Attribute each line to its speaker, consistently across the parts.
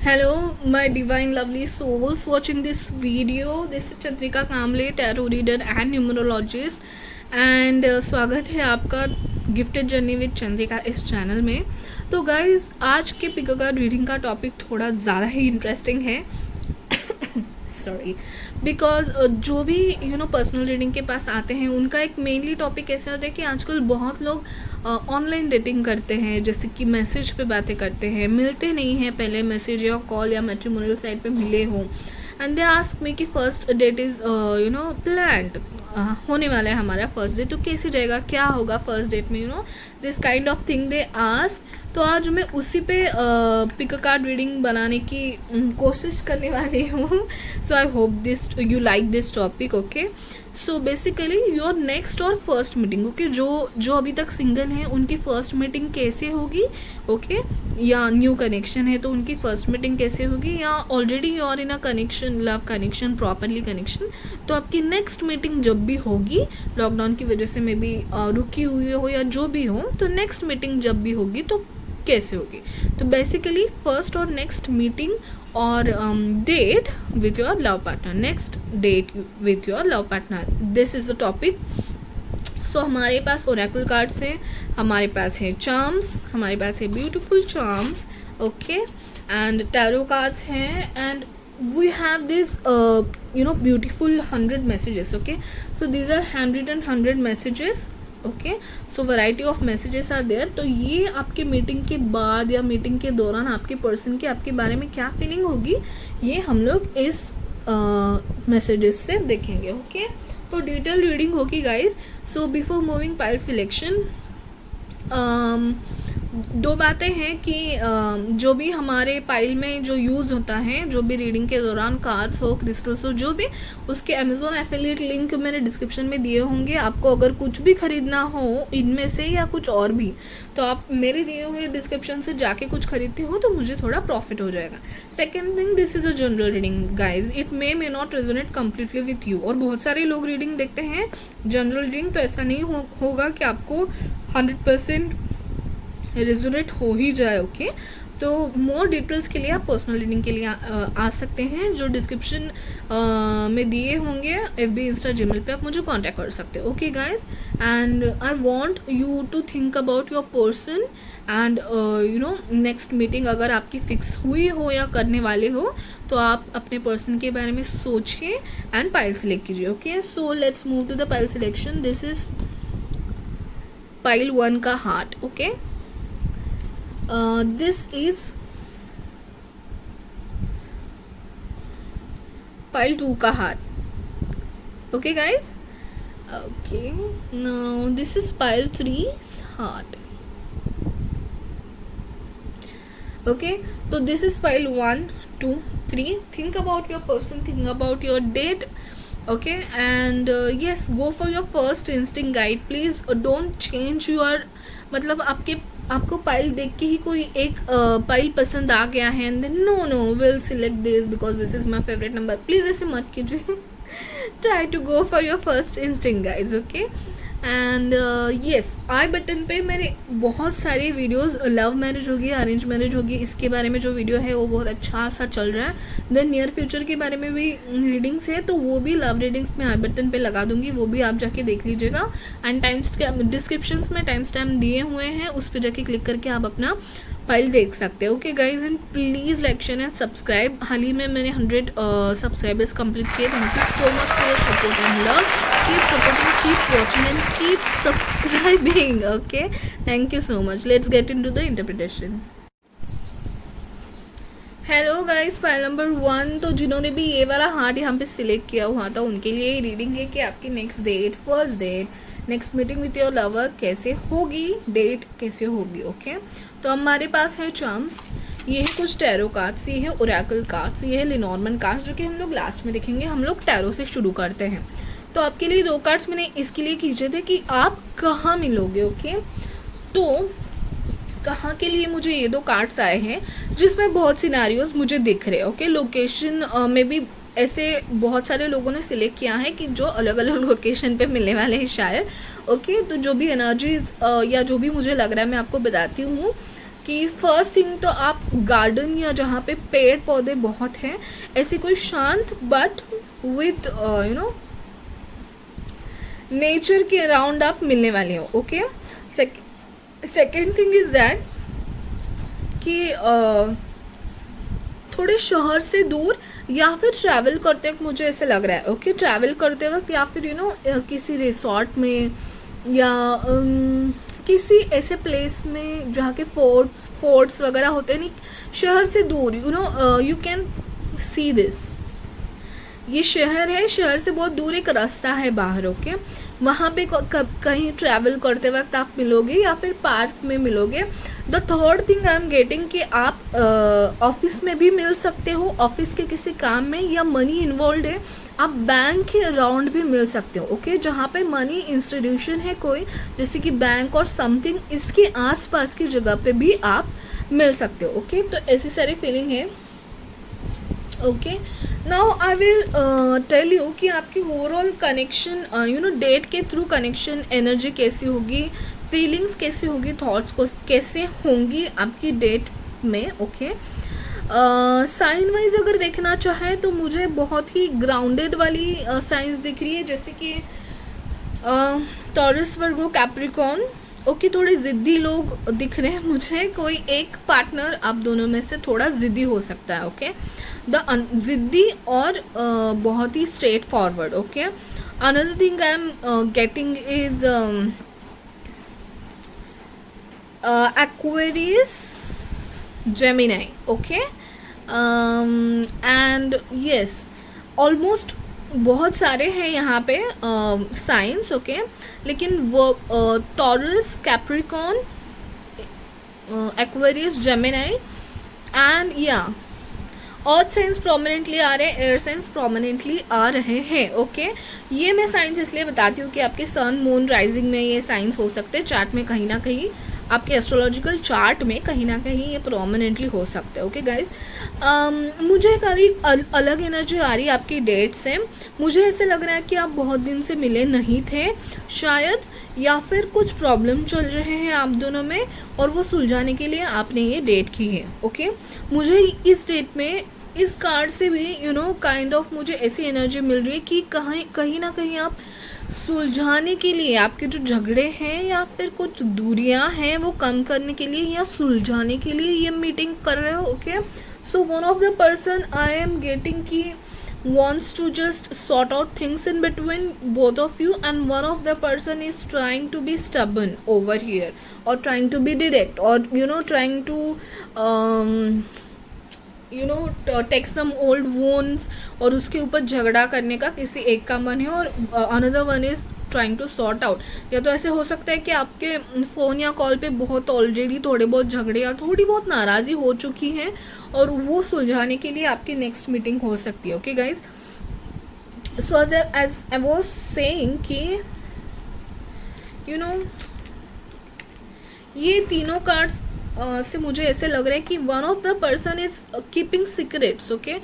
Speaker 1: Hello, my divine lovely souls watching this video. This is Chandrika Kamble, tarot reader and numerologist. And स्वागत है आपका gifted journey with Chandrika इस channel में। तो guys आज के पिक कार्ड रीडिंग का टॉपिक थोड़ा ज़्यादा ही इंटरेस्टिंग है सॉरी बिकॉज जो भी पर्सनल रीडिंग के पास आते हैं उनका एक मेनली टॉपिक ऐसे होता है कि आजकल बहुत लोग ऑनलाइन डेटिंग करते हैं, जैसे कि मैसेज पे बातें करते हैं, मिलते नहीं हैं, पहले मैसेज या कॉल या मैट्रिमोनियल साइट पे मिले हों एंड दे आस्क मी कि फर्स्ट डेट इज़ प्लान्ड, होने वाला है हमारा फर्स्ट डेट, तो कैसे जाएगा, क्या होगा फर्स्ट डेट में, this kind of thing they ask. तो आज मैं उसी पे पिक कार्ड रीडिंग बनाने की कोशिश करने वाली हूँ। So I hope this you like this topic. Okay, so basically your next और फर्स्ट मीटिंग, ओके, जो अभी तक सिंगल हैं उनकी फर्स्ट मीटिंग कैसे होगी, ओके, या न्यू कनेक्शन है तो उनकी फर्स्ट मीटिंग कैसे होगी, या already you are in a connection, love connection, properly connection, तो आपकी नेक्स्ट मीटिंग जब भी होगी, लॉकडाउन की वजह से मे बी रुकी हुई हो या जो भी हो, तो नेक्स्ट मीटिंग जब भी होगी तो कैसे होगी। तो बेसिकली फर्स्ट और नेक्स्ट मीटिंग और date with your love partner, next date with your love partner, this is the topic. So हमारे पास ओरेकल कार्ड्स हैं, हमारे पास है चार्म्स, हमारे पास है beautiful charms, okay, and tarot cards हैं, and we have this beautiful 100 messages, okay, so these are handwritten 100 messages, okay, so variety of messages are there. तो ये आपके मीटिंग के बाद या मीटिंग के दौरान आपके पर्सन की आपके बारे में क्या फीलिंग होगी, ये हम लोग इस मैसेजेस से देखेंगे। ओके, तो डिटेल रीडिंग होगी guys. So before moving pile selection, दो बातें हैं कि जो भी हमारे पाइल में जो यूज़ होता है, जो भी रीडिंग के दौरान कार्ड्स हो, क्रिस्टल्स हो, जो भी, उसके अमेजोन एफिलिएट लिंक मैंने डिस्क्रिप्शन में दिए होंगे। आपको अगर कुछ भी खरीदना हो इनमें से या कुछ और भी, तो आप मेरे दिए हुए डिस्क्रिप्शन से जाके कुछ खरीदते हो तो मुझे थोड़ा प्रॉफिट हो जाएगा। Second thing, this is a general reading guys, it may not resonate completely with you. और बहुत सारे लोग रीडिंग देखते हैं जनरल रीडिंग, तो ऐसा नहीं होगा कि आपको 100% रेजोनेट हो ही जाए। ओके, तो मोर डिटेल्स के लिए आप पर्सनल रीडिंग के लिए आ सकते हैं, जो डिस्क्रिप्शन में दिए होंगे, FB, इंस्टा, जीमेल पे आप मुझे कांटेक्ट कर सकते हो। Okay guys, and I want you to think about your person and next meeting अगर आपकी फिक्स हुई हो या करने वाले हो तो आप अपने पर्सन के बारे में सोचिए एंड पाइल सिलेक्ट कीजिए। Okay, so let's move to the pile selection. This is pile 1 का heart. Okay, this is pile 2 का heart। okay guys, okay, now this is pile 3's heart। okay, so this is pile 1 2 3। think about your person, think about your date, okay, and yes, go for your first instinct guide, please don't change your, मतलब आपको pile देख के ही कोई एक pile पसंद आ गया है and then no will select this because this is my favourite number, please ऐसे मत कीजिए। Try to go for your first instinct guys. Okay, and yes, I button पे मेरे बहुत सारे वीडियोस, लव मैरिज होगी, अरेंज मैरिज होगी, इसके बारे में जो वीडियो है वो बहुत अच्छा सा चल रहा है। देन नियर फ्यूचर के बारे में भी रीडिंग्स है, तो वो भी लव रीडिंग्स में आई बटन पे लगा दूंगी, वो भी आप जाके देख लीजिएगा। एंड डिस्क्रिप्शन में टाइम स्टैम्प दिए हुए हैं, उस पर जाके क्लिक करके आप अपना फाइल देख सकते हैं। Okay guys, and please like, share and subscribe. हाल ही में मैंने 100 सब्सक्राइबर्स कंप्लीट किए। Thank you so much for your support and love. Keep supporting, keep watching and keep subscribing. Okay, thank you so much. Let's get into the interpretation. Hello guys, file number 1, तो जिन्होंने भी ये वाला heart यहाँ पे select किया हुआ था उनके लिए ये रीडिंग है कि आपकी next date, first date, next meeting with your lover कैसे होगी, डेट कैसे होगी। ओके, तो हमारे पास है चार्म्स, ये है कुछ टैरो कार्ड्स, ये है ओरेकल कार्ड्स, ये है लेनॉर्मन कार्ड्स, जो कि हम लोग लास्ट में देखेंगे। हम लोग टैरो से शुरू करते हैं। तो आपके लिए 2 कार्ड्स मैंने इसके लिए खींचे थे कि आप कहाँ मिलोगे। ओके, तो कहाँ के लिए मुझे ये 2 कार्ड्स आए हैं जिसमें बहुत सिनारियोज मुझे दिख रहे हैं। ओके, लोकेशन में भी ऐसे बहुत सारे लोगों ने सिलेक्ट किया है कि जो अलग अलग लोकेशन पे मिलने वाले हैं शायद। ओके, तो जो भी एनर्जीज या जो भी मुझे लग रहा है मैं आपको बताती हूँ कि फर्स्ट थिंग तो आप गार्डन या जहाँ पे पेड़ पौधे बहुत हैं ऐसी कोई शांत बट विथ नेचर के अराउंड आप मिलने वाले हो. Okay. Second thing is that कि थोड़े शहर से दूर या फिर ट्रैवल करते वक्त मुझे ऐसे लग रहा है. ओके. ट्रैवल करते वक्त या फिर किसी रिसोर्ट में या किसी ऐसे प्लेस में जहाँ के फोर्ट्स वगैरह होते हैं, नहीं शहर से दूर. You can see this. ये शहर है, शहर से बहुत दूर एक रास्ता है बाहर. ओके. वहाँ पे कहीं ट्रैवल करते वक्त आप मिलोगे या फिर पार्क में मिलोगे. The third thing I am getting कि आप ऑफिस में भी मिल सकते हो, ऑफिस के किसी काम में, या मनी इन्वॉल्व है आप बैंक के अराउंड भी मिल सकते हो. ओके. जहाँ पे मनी इंस्टीट्यूशन है कोई, जैसे कि बैंक और समथिंग, इसके आसपास की जगह पे भी आप मिल सकते हो. ओके. तो ऐसी सारी फीलिंग है. Okay. Now I will tell you कि आपकी ओवरऑल कनेक्शन डेट के थ्रू कनेक्शन एनर्जी कैसी होगी, फीलिंग्स कैसी होगी, थॉट्स को कैसे होंगी आपकी डेट में. ओके. साइन वाइज अगर देखना चाहे तो मुझे बहुत ही ग्राउंडेड वाली साइंस दिख रही है, जैसे कि टॉरस, वर्गो, कैप्रिकॉर्न. ओके. थोड़े ज़िद्दी लोग दिख रहे हैं मुझे. कोई एक पार्टनर आप दोनों में से थोड़ा ज़िद्दी हो सकता है. ओके. ज़िद्दी और बहुत ही straightforward. Okay. Another thing I am getting is Aquarius, Gemini. Okay. And yes, almost बहुत सारे हैं यहाँ पे साइंस. ओके. लेकिन वो Taurus, Capricorn, Aquarius, Gemini and या अर्थ साइंस प्रोमिनेंटली आ रहे हैं, एयर साइंस प्रोमिनेंटली आ रहे हैं. ओके. ये मैं साइंस इसलिए बताती हूँ कि आपके सन, मून, राइजिंग में ये साइंस हो सकते हैं. चार्ट में कहीं ना कहीं, आपके एस्ट्रोलॉजिकल चार्ट में कहीं ना कहीं ये प्रोमिनेंटली हो सकते हैं. Okay guys. मुझे एक अलग एनर्जी आ रही है आपकी डेट से. मुझे ऐसे लग रहा है कि आप बहुत दिन से मिले नहीं थे शायद, या फिर कुछ प्रॉब्लम चल रहे हैं आप दोनों में और वो सुलझाने के लिए आपने ये डेट की है. ओके. मुझे इस डेट में इस कार्ड से भी काइंड ऑफ मुझे ऐसी एनर्जी मिल रही है कि कहीं ना कहीं आप सुलझाने के लिए, आपके जो झगड़े हैं या फिर कुछ दूरियां हैं वो कम करने के लिए या सुलझाने के लिए ये मीटिंग कर रहे हो. Okay. So one of the person I am getting की wants to just sort out things in between both of you, and one of the person is trying to be stubborn over here, or trying to be direct, or trying to take some old wounds और उसके ऊपर झगड़ा करने का किसी एक का मन है, और another one is trying to sort out. या तो ऐसे हो सकता है कि आपके फ़ोन या कॉल पे बहुत ऑलरेडी थोड़े बहुत झगड़े या थोड़ी बहुत नाराज़ी हो चुकी है और वो सुलझाने के लिए आपकी नेक्स्ट मीटिंग हो सकती है. Okay guys. So as I was saying कि ये तीनों कार्ड्स से मुझे ऐसे लग रहा है कि one of the person is keeping secrets. Okay.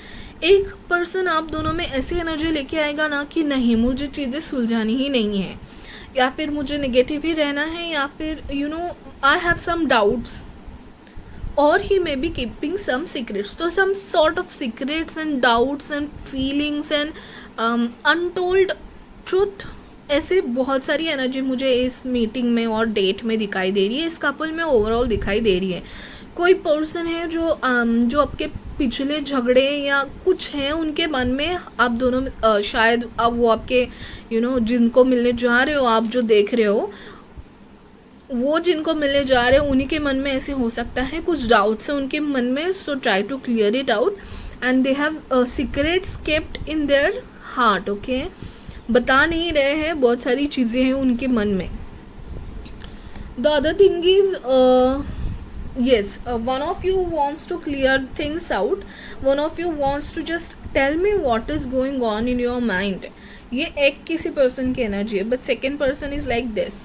Speaker 1: एक पर्सन आप दोनों में ऐसी एनर्जी लेके आएगा ना कि नहीं, मुझे चीज़ें सुलझानी ही नहीं है, या फिर मुझे नेगेटिव ही रहना है, या फिर आई हैव सम डाउट्स, और he may be keeping some secrets. तो some sort of secrets and doubts and feelings and untold truth, ऐसे बहुत सारी एनर्जी मुझे इस मीटिंग में और डेट में दिखाई दे रही है, इस कपल में ओवरऑल दिखाई दे रही है. कोई पर्सन है जो आपके पिछले झगड़े या कुछ है उनके मन में, आप दोनों शायद अब वो आपके जिनको मिलने जा रहे हो, आप जो देख रहे हो वो जिनको मिलने जा रहे हो उन्हीं के मन में ऐसे हो सकता है कुछ डाउट्स है उनके मन में. So try to clear it out, and they have secrets kept in their heart. Okay. बता नहीं रहे हैं, बहुत सारी चीज़ें हैं उनके मन में. The other thing is yes, one of you wants to clear things out, one of you wants to just tell me what is going on in your mind. ये एक किसी पर्सन की एनर्जी है, but second person is like this.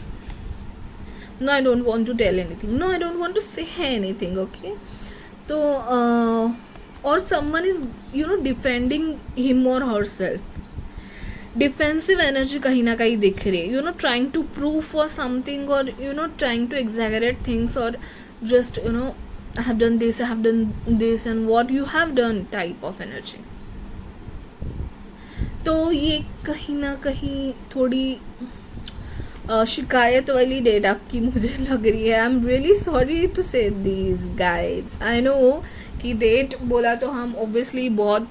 Speaker 1: No, I don't want to tell anything. No, I don't want to say anything. Okay. तो और someone is defending him or herself. Defensive energy कहीं ना कहीं दिख रही है, trying to prove for something, और trying to exaggerate things, और just I have done this, I have done this, and what you have done type of energy. तो ये कहीं ना कहीं थोड़ी शिकायत वाली डेट आपकी मुझे लग रही है. I am really sorry to say this guys. I know कि डेट बोला तो हम ऑब्वियसली बहुत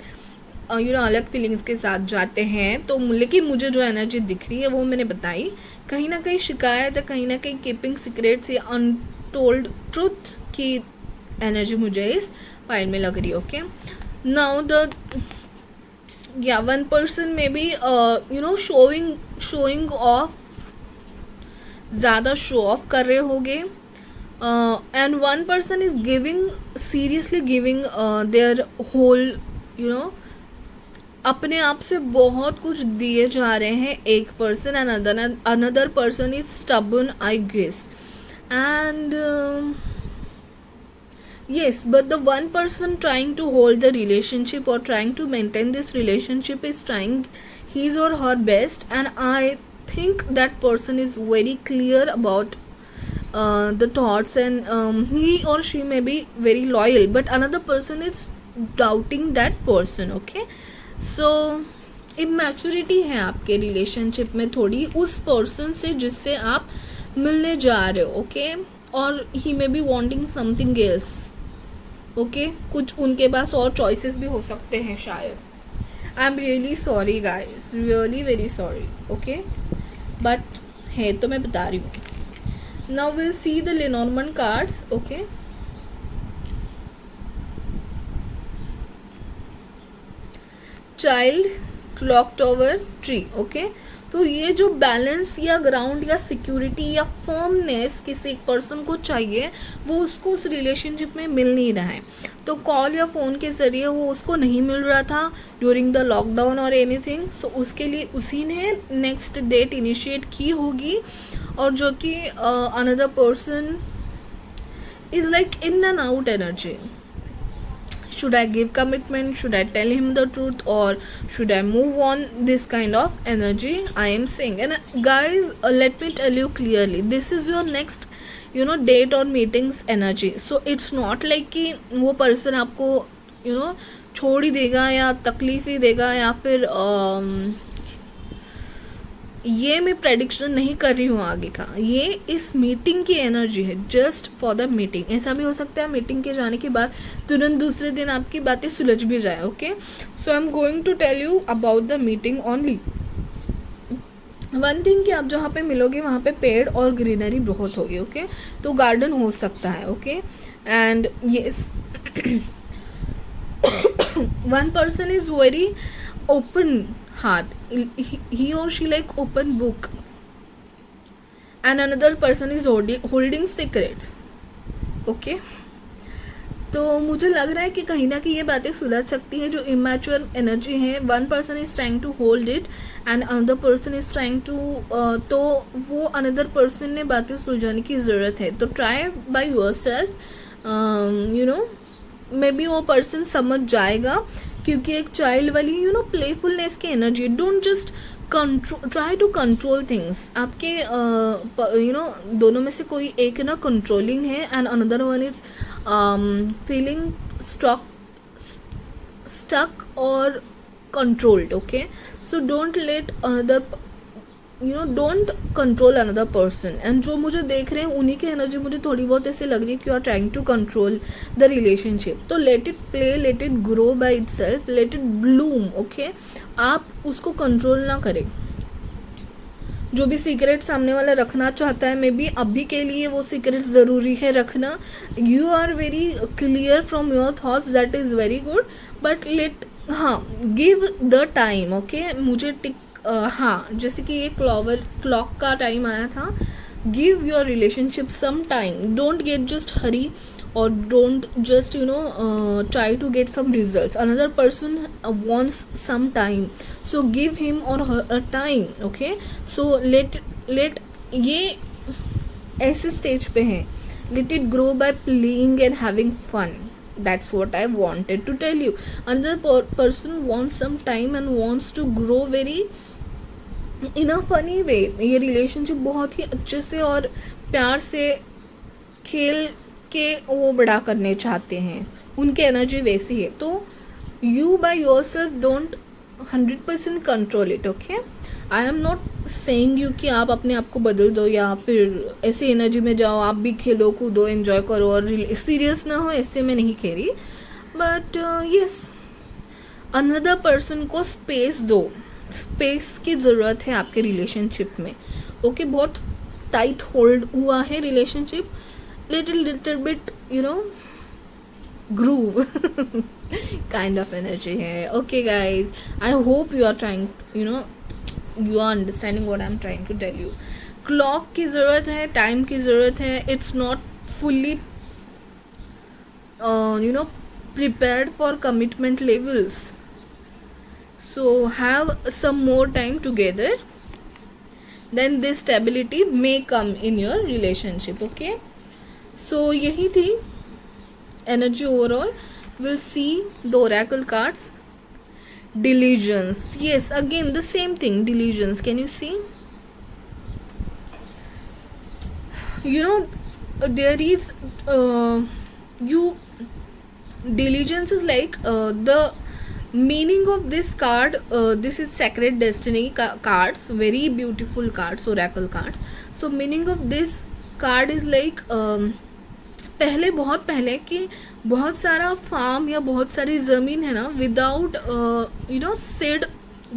Speaker 1: अलग फीलिंग्स के साथ जाते हैं. तो लेकिन मुझे जो एनर्जी दिख रही है वो मैंने बताई. कहीं ना कहीं शिकायत है, कहीं ना कहीं कीपिंग सीक्रेट्स या अनटोल्ड ट्रुथ की एनर्जी मुझे इस फाइल में लग रही है. Okay, now the one person में बी शोइंग ऑफ, ज़्यादा शो ऑफ कर रहे होगे. And one person is giving, seriously giving their whole अपने आप से बहुत कुछ दिए जा रहे हैं एक person. And another person is stubborn, I guess. And yes, but the one person trying to hold the relationship or trying to maintain this relationship is trying his or her best, and I think that person is very clear about the thoughts, and he or she may be very loyal, but another person is doubting that person. Okay, so immaturity है आपके relationship में थोड़ी उस person से जिससे आप मिलने जा रहे हो. ओके, और he may be wanting something else. Okay, कुछ उनके पास और चॉइसेस भी हो सकते हैं शायद. I am really sorry guys, really very sorry. Okay, but है तो मैं बता रही हूँ. Now will see the Lenormand cards. Okay, child, clock tower, tree. Okay, तो ये जो बैलेंस या ग्राउंड या सिक्योरिटी या फर्मनेस किसी एक पर्सन को चाहिए वो उसको उस रिलेशनशिप में मिल नहीं रहा है. तो कॉल या फ़ोन के ज़रिए वो उसको नहीं मिल रहा था ड्यूरिंग द लॉकडाउन और एनीथिंग. सो उसके लिए उसी ने नेक्स्ट डेट इनिशिएट की होगी, और जो कि another person is like in and out energy. Should I give commitment? Should I tell him the truth, or should I move on? This kind of energy I am saying. And guys, let me tell you clearly, this is your next date or meetings energy. So it's not like कि वो person आपको छोड़ ही देगा या तकलीफ ही देगा या फिर ये मैं प्रेडिक्शन नहीं कर रही हूँ आगे का. ये इस मीटिंग की एनर्जी है, जस्ट फॉर द मीटिंग. ऐसा भी हो सकता है मीटिंग के जाने के बाद तुरंत दूसरे दिन आपकी बातें सुलझ भी जाए. Okay, so I am going to tell you about the meeting only. One thing कि आप जहाँ पे मिलोगे वहाँ पे पेड़ और ग्रीनरी बहुत होगी. ओके, तो गार्डन हो सकता है. Okay, and yes, one person is very open heart, he or she like open book, and another person is holding secrets. Okay, तो मुझे लग रहा है कि कहीं ना कहीं ये बातें सुलझ सकती हैं. जो इमेच्योर एनर्जी है, one person is trying to hold it and another person is trying to, तो वो अनदर पर्सन ने बातें सुलझाने की ज़रूरत है. तो try by yourself, may be वो पर्सन समझ जाएगा, क्योंकि एक चाइल्ड वाली प्लेफुलनेस की energy. Don't just try to control things. आपके दोनों में से कोई एक ना कंट्रोलिंग है and another one is feeling stuck और controlled. Okay, so don't let another don't control another person. And जो मुझे देख रहे हैं उन्हीं की एनर्जी मुझे थोड़ी बहुत ऐसे लग रही है कि you are trying to control the relationship. तो let it play, let it grow by itself, let it bloom. Okay, आप उसको कंट्रोल ना करें. जो भी सीक्रेट सामने वाला रखना चाहता है, मे बी अभी के लिए वो सीक्रेट ज़रूरी है रखना. You are very clear from your thoughts, that is very good, but late, हाँ, गिव द टाइम. ओके, मुझे हाँ, जैसे कि ये क्लॉक का टाइम आया था. Give your relationship some time. Don't get just hurry, or don't just try to get some results. Another person wants some time, so give him or her a time. Okay, so let ये ऐसे stage पे है, let it grow by playing and having fun. That's what I wanted to tell you. Another person wants some time and wants to grow very in a funny way. ये relationship बहुत ही अच्छे से और प्यार से खेल के वो बड़ा करने चाहते हैं, उनकी एनर्जी वैसी है. तो you by your self don't 100% control it. Okay, I am not saying you कि आप अपने आप को बदल दो या फिर ऐसे एनर्जी में जाओ, आप भी खेलो कूदो एंजॉय करो और सीरियस ना हो, ऐसे में नहीं कह रही. बट यस, अनदर पर्सन को स्पेस दो. स्पेस की ज़रूरत है आपके रिलेशनशिप में. ओके, बहुत टाइट होल्ड हुआ है relationship, little bit groove kind of energy है. Okay guys, I hope you are trying, you are understanding what I'm trying to tell you. Clock की ज़रूरत है, time की ज़रूरत है. It's not fully prepared for commitment levels, so have some more time together, then this stability may come in your relationship. Okay, so यही थी energy overall. We'll see the oracle cards. Diligence, yes, again the same thing. Diligence, can you see? There is diligence is like the meaning of this card. This is sacred destiny cards, very beautiful cards, oracle cards. So meaning of this card is like पहले, बहुत पहले कि बहुत सारा farm या बहुत सारी ज़मीन है ना, विदाउट सीड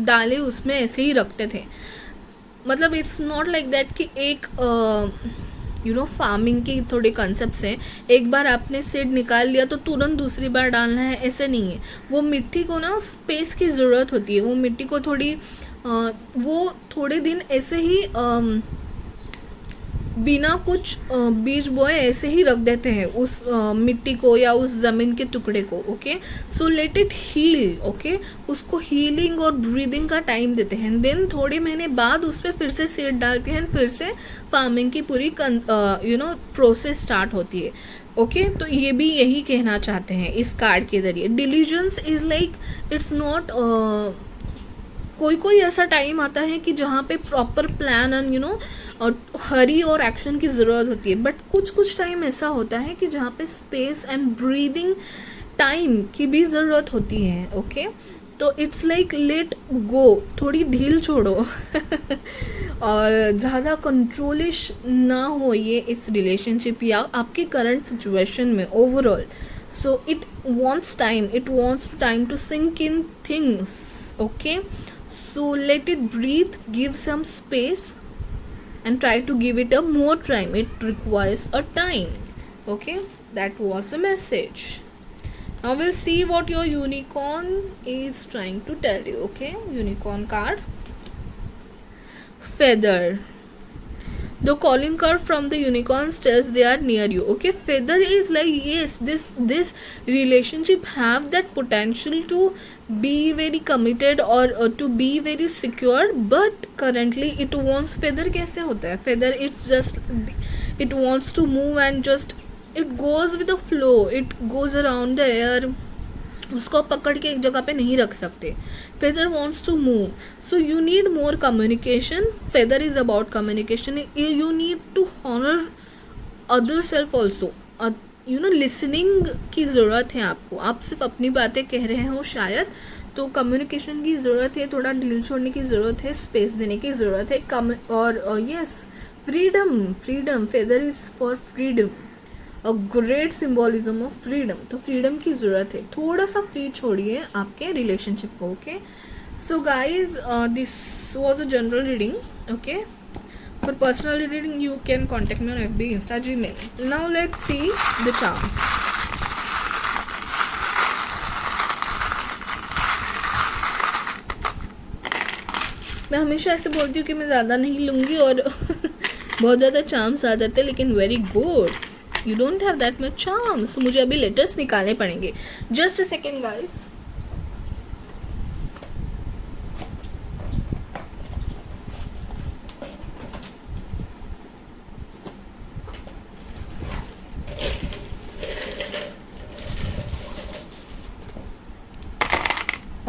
Speaker 1: डाले उसमें ऐसे ही रखते थे. मतलब इट्स नॉट लाइक दैट कि एक फार्मिंग के थोड़े कंसेप्ट्स हैं. एक बार आपने सीड निकाल लिया तो तुरंत दूसरी बार डालना है, ऐसे नहीं है. वो मिट्टी को ना स्पेस की ज़रूरत होती है. वो मिट्टी को वो थोड़े दिन ऐसे ही बिना कुछ बीज बोए ऐसे ही रख देते हैं उस मिट्टी को या उस ज़मीन के टुकड़े को. Okay, so let it heal. Okay, उसको हीलिंग और ब्रीदिंग का टाइम देते हैं. देन थोड़े महीने बाद उस पर फिर से सीड डालते हैं, फिर से फार्मिंग की पूरी प्रोसेस स्टार्ट होती है. ओके, तो ये भी यही कहना चाहते हैं इस कार्ड के ज़रिए. Diligence is like it's not कोई ऐसा टाइम आता है कि जहाँ पे प्रॉपर प्लान एंड और हरी और एक्शन की ज़रूरत होती है. बट कुछ टाइम ऐसा होता है कि जहाँ पे स्पेस एंड ब्रीदिंग टाइम की भी ज़रूरत होती है. ओके, तो इट्स लाइक लेट गो, थोड़ी ढील छोड़ो और ज़्यादा कंट्रोलिश ना हो ये इस रिलेशनशिप या आपके करंट सिचुएशन में overall. So it wants time to sink in things. Okay, so let it breathe, give some space and try to give it a more time. It requires a time. Okay, that was the message. Now we'll see what your unicorn is trying to tell you. Okay, unicorn card, feather. The calling card from the unicorns tells they are near you. Okay, feather is like, yes, this relationship have that potential to be very committed or to be very secure, but currently it wants. feather कैसे होता है? feather it's just, it wants to move and just it goes with the flow. It goes around the air. उसको पकड़ के एक जगह पे नहीं रख सकते. feather wants to move, so you need more communication. feather is about communication. You need to honor other self also. Listening की ज़रूरत है आपको. आप सिर्फ अपनी बातें कह रहे हो शायद, तो कम्युनिकेशन की ज़रूरत है, थोड़ा ढील छोड़ने की ज़रूरत है, स्पेस देने की ज़रूरत है. और yes, freedom. feather is for freedom. A great symbolism of freedom. तो फ्रीडम की ज़रूरत है. थोड़ा सा फ्री छोड़िए आपके रिलेशनशिप को. Okay, so guys, this was a general reading. Okay, for personal reading you can contact me on FB, Insta, Gmail. Now let's see the charms. मैं हमेशा ऐसे बोलती हूँ कि मैं ज़्यादा नहीं लूँगी और बहुत ज़्यादा चार्म्स आ जाते हैं, लेकिन very good, you don't have that much charms. तो मुझे अभी लेटर्स निकालने पड़ेंगे. Just a second guys.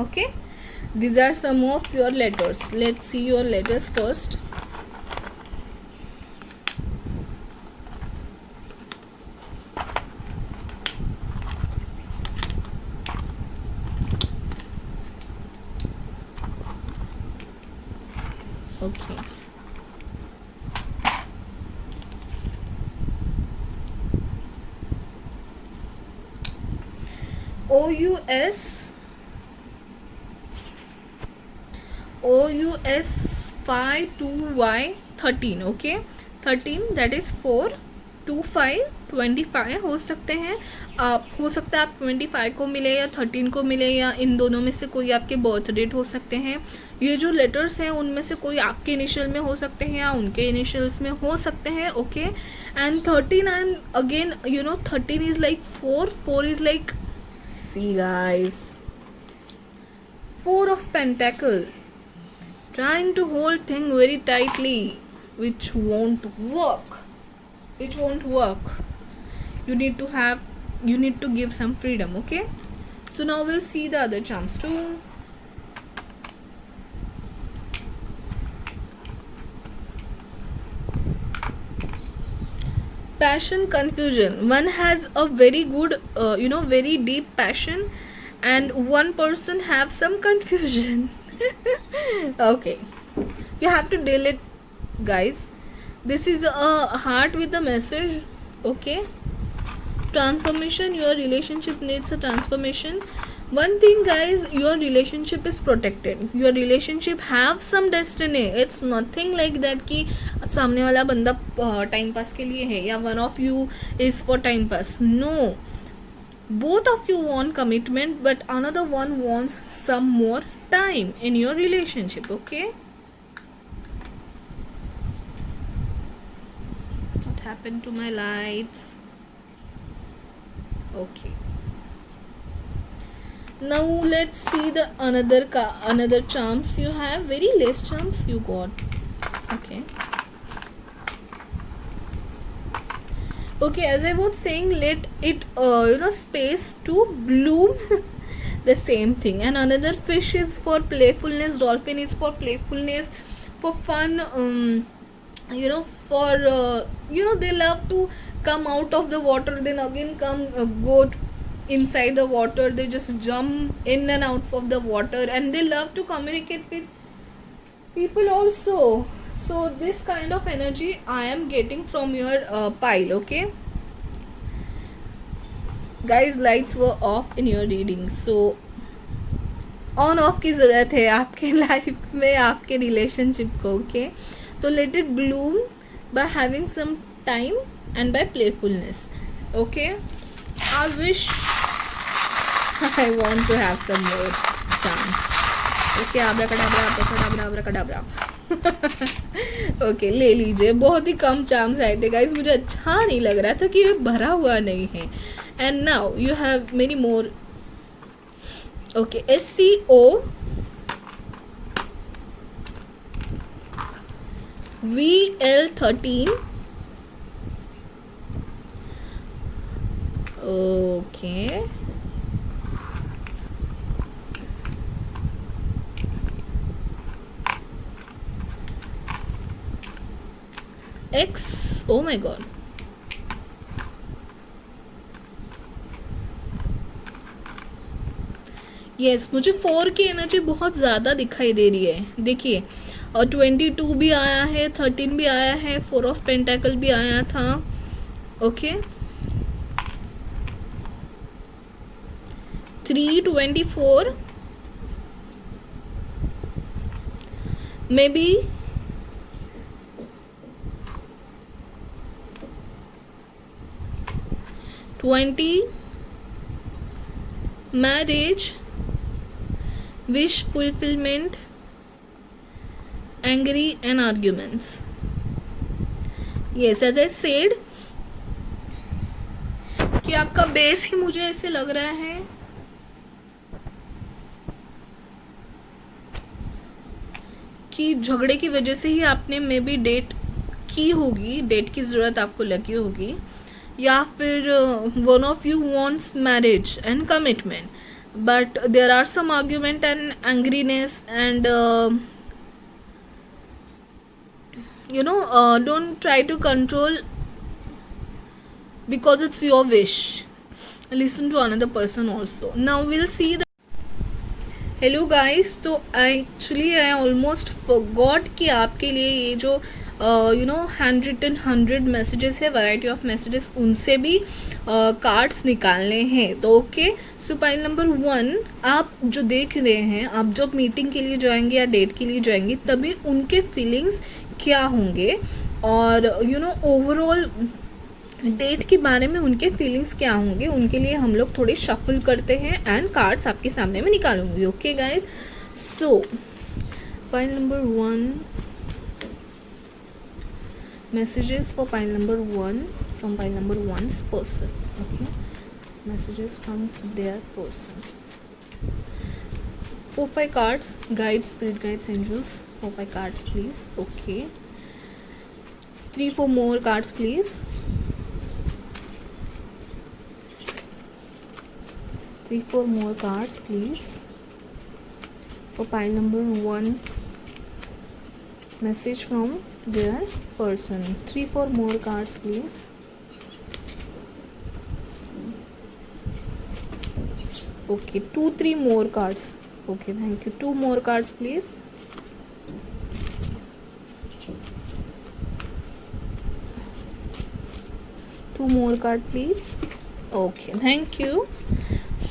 Speaker 1: Okay, these are some of your letters. Let's see your letters first. Okay. OUS 52Y 13. Okay 13 that is 4 2 5 25 हो सकते हैं आप, हो सकता है आप 25 को मिले या 13 को मिले, या इन दोनों में से कोई आपके बर्थ डेट हो सकते हैं. ये जो लेटर्स हैं उनमें से कोई आपके इनिशियल में हो सकते हैं या उनके इनिशियल्स में हो सकते हैं. Okay and 13 I am again 13 is like 4 is like, see guys, 4 of pentacle, trying to hold thing very tightly, which won't work. You need to give some freedom. Okay, so now we'll see the other charms too. Passion, confusion. One has a very good very deep passion, and one person have some confusion. Okay, you have to deal it, guys. This is a heart with a message. Okay, transformation. Your relationship needs a transformation. One thing, guys, your relationship is protected. Your relationship have some destiny. It's nothing like that कि सामने वाला बंदा time pass के लिए है या one of you is for time pass. No, both of you want commitment, but another one wants some more time in your relationship. Okay, what happened to my lights? Okay, now let's see the another charms you have. Very less charms you got. Okay, as I was saying, let it space to bloom. The same thing. And another fish is for playfulness, dolphin is for playfulness, for fun, for they love to come out of the water, then again come go inside the water. They just jump in and out of the water, and they love to communicate with people also. So this kind of energy I am getting from your pile. Okay guys, lights were off in your reading, so on off की ज़रूरत है आपके life में, आपके relationship को. Okay, तो let it bloom by having some time and by playfulness. Okay, I wish I want to have some more chance. Okay, abracadabra. Okay, ले लीजिए. बहुत ही कम चांस आए थे गाइस, मुझे अच्छा नहीं लग रहा था कि ये भरा हुआ नहीं है. And now you have many more. Okay, SCO VL13. Okay, X. Oh my god. Yes, मुझे 4 की एनर्जी बहुत ज़्यादा दिखाई दे रही है. देखिए, और 22 भी आया है, 13 भी आया है, 4 ऑफ पेंटाकल भी आया था. Okay, 324 may be 20 marriage, wish fulfillment, angry and arguments. Yes, as I said कि आपका बेस ही मुझे ऐसे लग रहा है कि झगड़े की वजह से ही आपने मे बी डेट की होगी, डेट की ज़रूरत आपको लगी होगी, या फिर one of you wants marriage and commitment, but there are some argument and angriness, and don't try to control because it's your wish. Listen to another person also. Now we'll see the hello guys, तो actually I almost forgot कि आपके लिए ये जो hand written 100 messages है, variety of messages, उनसे भी cards निकालने हैं। तो ओके, सो पाइल नंबर 1 आप जो देख रहे हैं, आप जब मीटिंग के लिए जाएंगे या डेट के लिए जाएंगे तभी उनके फीलिंग्स क्या होंगे, और ओवरऑल डेट के बारे में उनके फीलिंग्स क्या होंगे, उनके लिए हम लोग थोड़े शफल करते हैं एंड कार्ड्स आपके सामने में निकालूंगी। Okay guys, so pile number 1, messages for pile number 1 from pile number 1's person. Okay, messages from their person. 4-5 cards, guides, spirit guides, angels. 4-5 cards please. Okay, 3-4 more cards please. 3-4 more cards please for pile number 1. Message from their person. 3-4 more cards please. Okay, 2-3 more cards. Okay, thank you. 2 more cards please. Two more card please. Okay, thank you.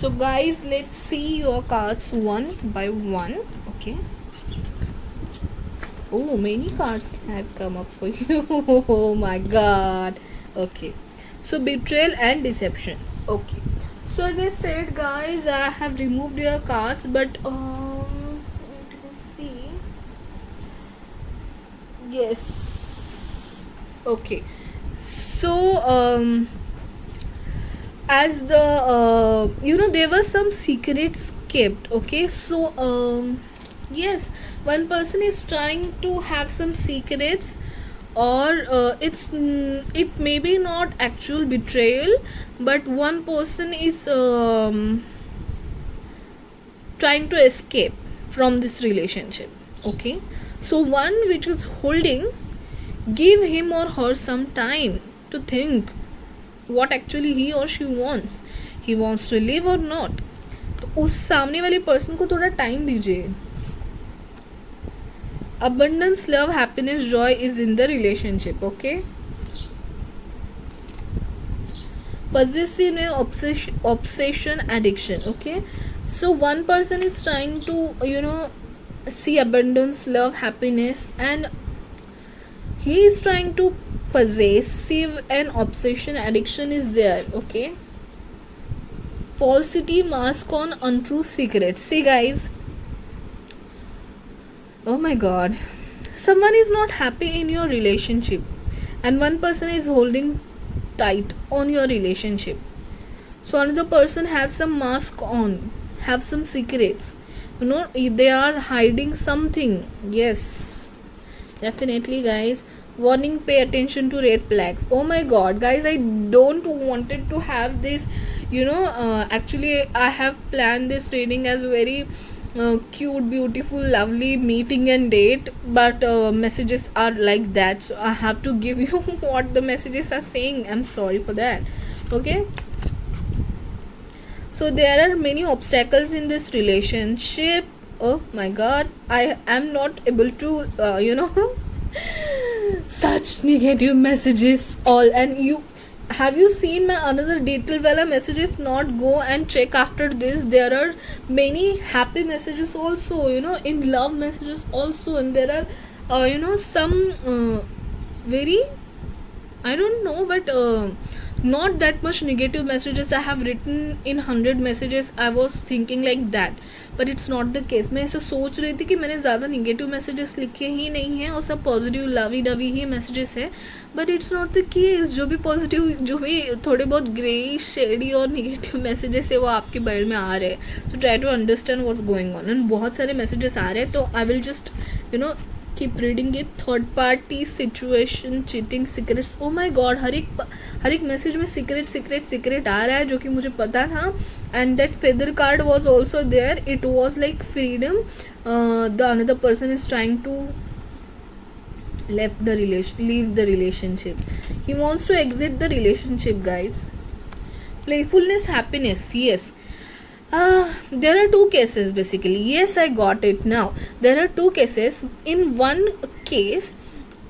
Speaker 1: So guys, let's see your cards one by one. Okay. Oh, many cards have come up for you. Oh my god. Okay, so betrayal and deception. Okay, so as I said guys, I have removed your cards, but let me see. Yes. Okay, so as the there were some secrets kept. Okay, so yes, one person is trying to have some secrets, or it may be not actual betrayal, but one person is trying to escape from this relationship. Okay, so one which is holding, give him or her some time to think what actually he or she wants. He wants to live or not. तो उस सामने वाले person को थोड़ा time दीजिए. Abundance, love, happiness, joy is in the relationship. Okay, possessive, obsession, addiction. Okay, so one person is trying to see abundance, love, happiness, and he is trying to possessive and obsession, addiction is there. Okay, falsity, mask on, untrue secrets. See guys, oh my god, someone is not happy in your relationship and one person is holding tight on your relationship. So another person has some mask on, have some secrets, they are hiding something. Yes, definitely guys. Warning, pay attention to red flags. Oh my god guys, I don't wanted to have this, actually I have planned this reading as very cute, beautiful, lovely meeting and date, but messages are like that, so I have to give you what the messages are saying. I'm sorry for that. Okay, so there are many obstacles in this relationship. Oh my god, I am not able to such negative messages all. And you have you seen my another detail wala message? If not, go and check after this. There are many happy messages also, in love messages also, and there are some very, I don't know, but not that much negative messages I have written in 100 messages. I was thinking like that, but it's not the case. मैं ऐसे सोच रही थी कि मैंने ज़्यादा negative messages लिखे ही नहीं हैं और सब पॉजिटिव लवी डवी ही मैसेजेस है, but it's not the case. जो भी पॉजिटिव, जो भी थोड़े बहुत ग्रे शेडी और नेगेटिव मैसेजेस है वो आपके बारे में आ रहे हैं. So try to understand what's going on. And बहुत सारे मैसेजेस आ रहे हैं, तो I will just keep reading it. Third party situation, cheating, secrets. Oh my god, हर एक मैसेज में सीक्रेट आ रहा है, जो कि मुझे पता था. And that feather card was also there. It was like freedom. The another person is trying to leave the relationship. He wants to exit the relationship guys. Playfulness, happiness, yes. There are two cases basically. Yes, I got it now. There are two cases. In one case,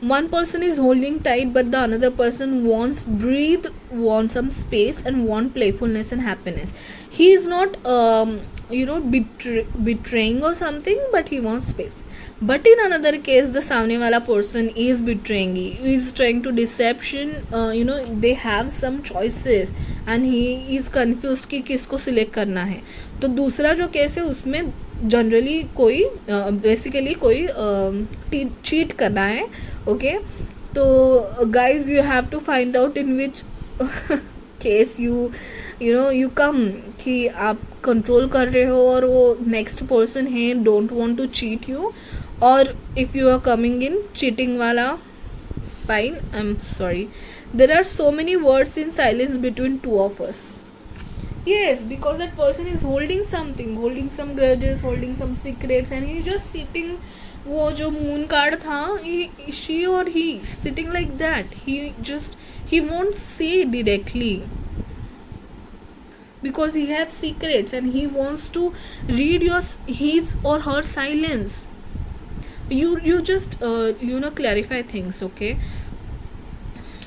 Speaker 1: one person is holding tight, but the another person wants breathe, wants some space, and want playfulness and happiness. He is not, betraying or something, but he wants space. But in another case, the सामने वाला person is betraying. He is trying to deception. They have some choices and he is confused कि किसको select करना है. तो दूसरा जो case है उसमें जनरली कोई बेसिकली कोई चीट करना है. ओके, तो guys you have to find out in which case you come कि आप कंट्रोल कर रहे हो और वो नेक्स्ट पर्सन है don't want to cheat you, और if you are coming in cheating वाला fine. I am sorry, there are so many words in silence between two of us. Yes, because that person is holding something, holding some grudges, holding some secrets, and he's just sitting. वो जो moon card था, she or he sitting like that. He won't say directly because he has secrets and he wants to read his or her silence. You just clarify things, okay?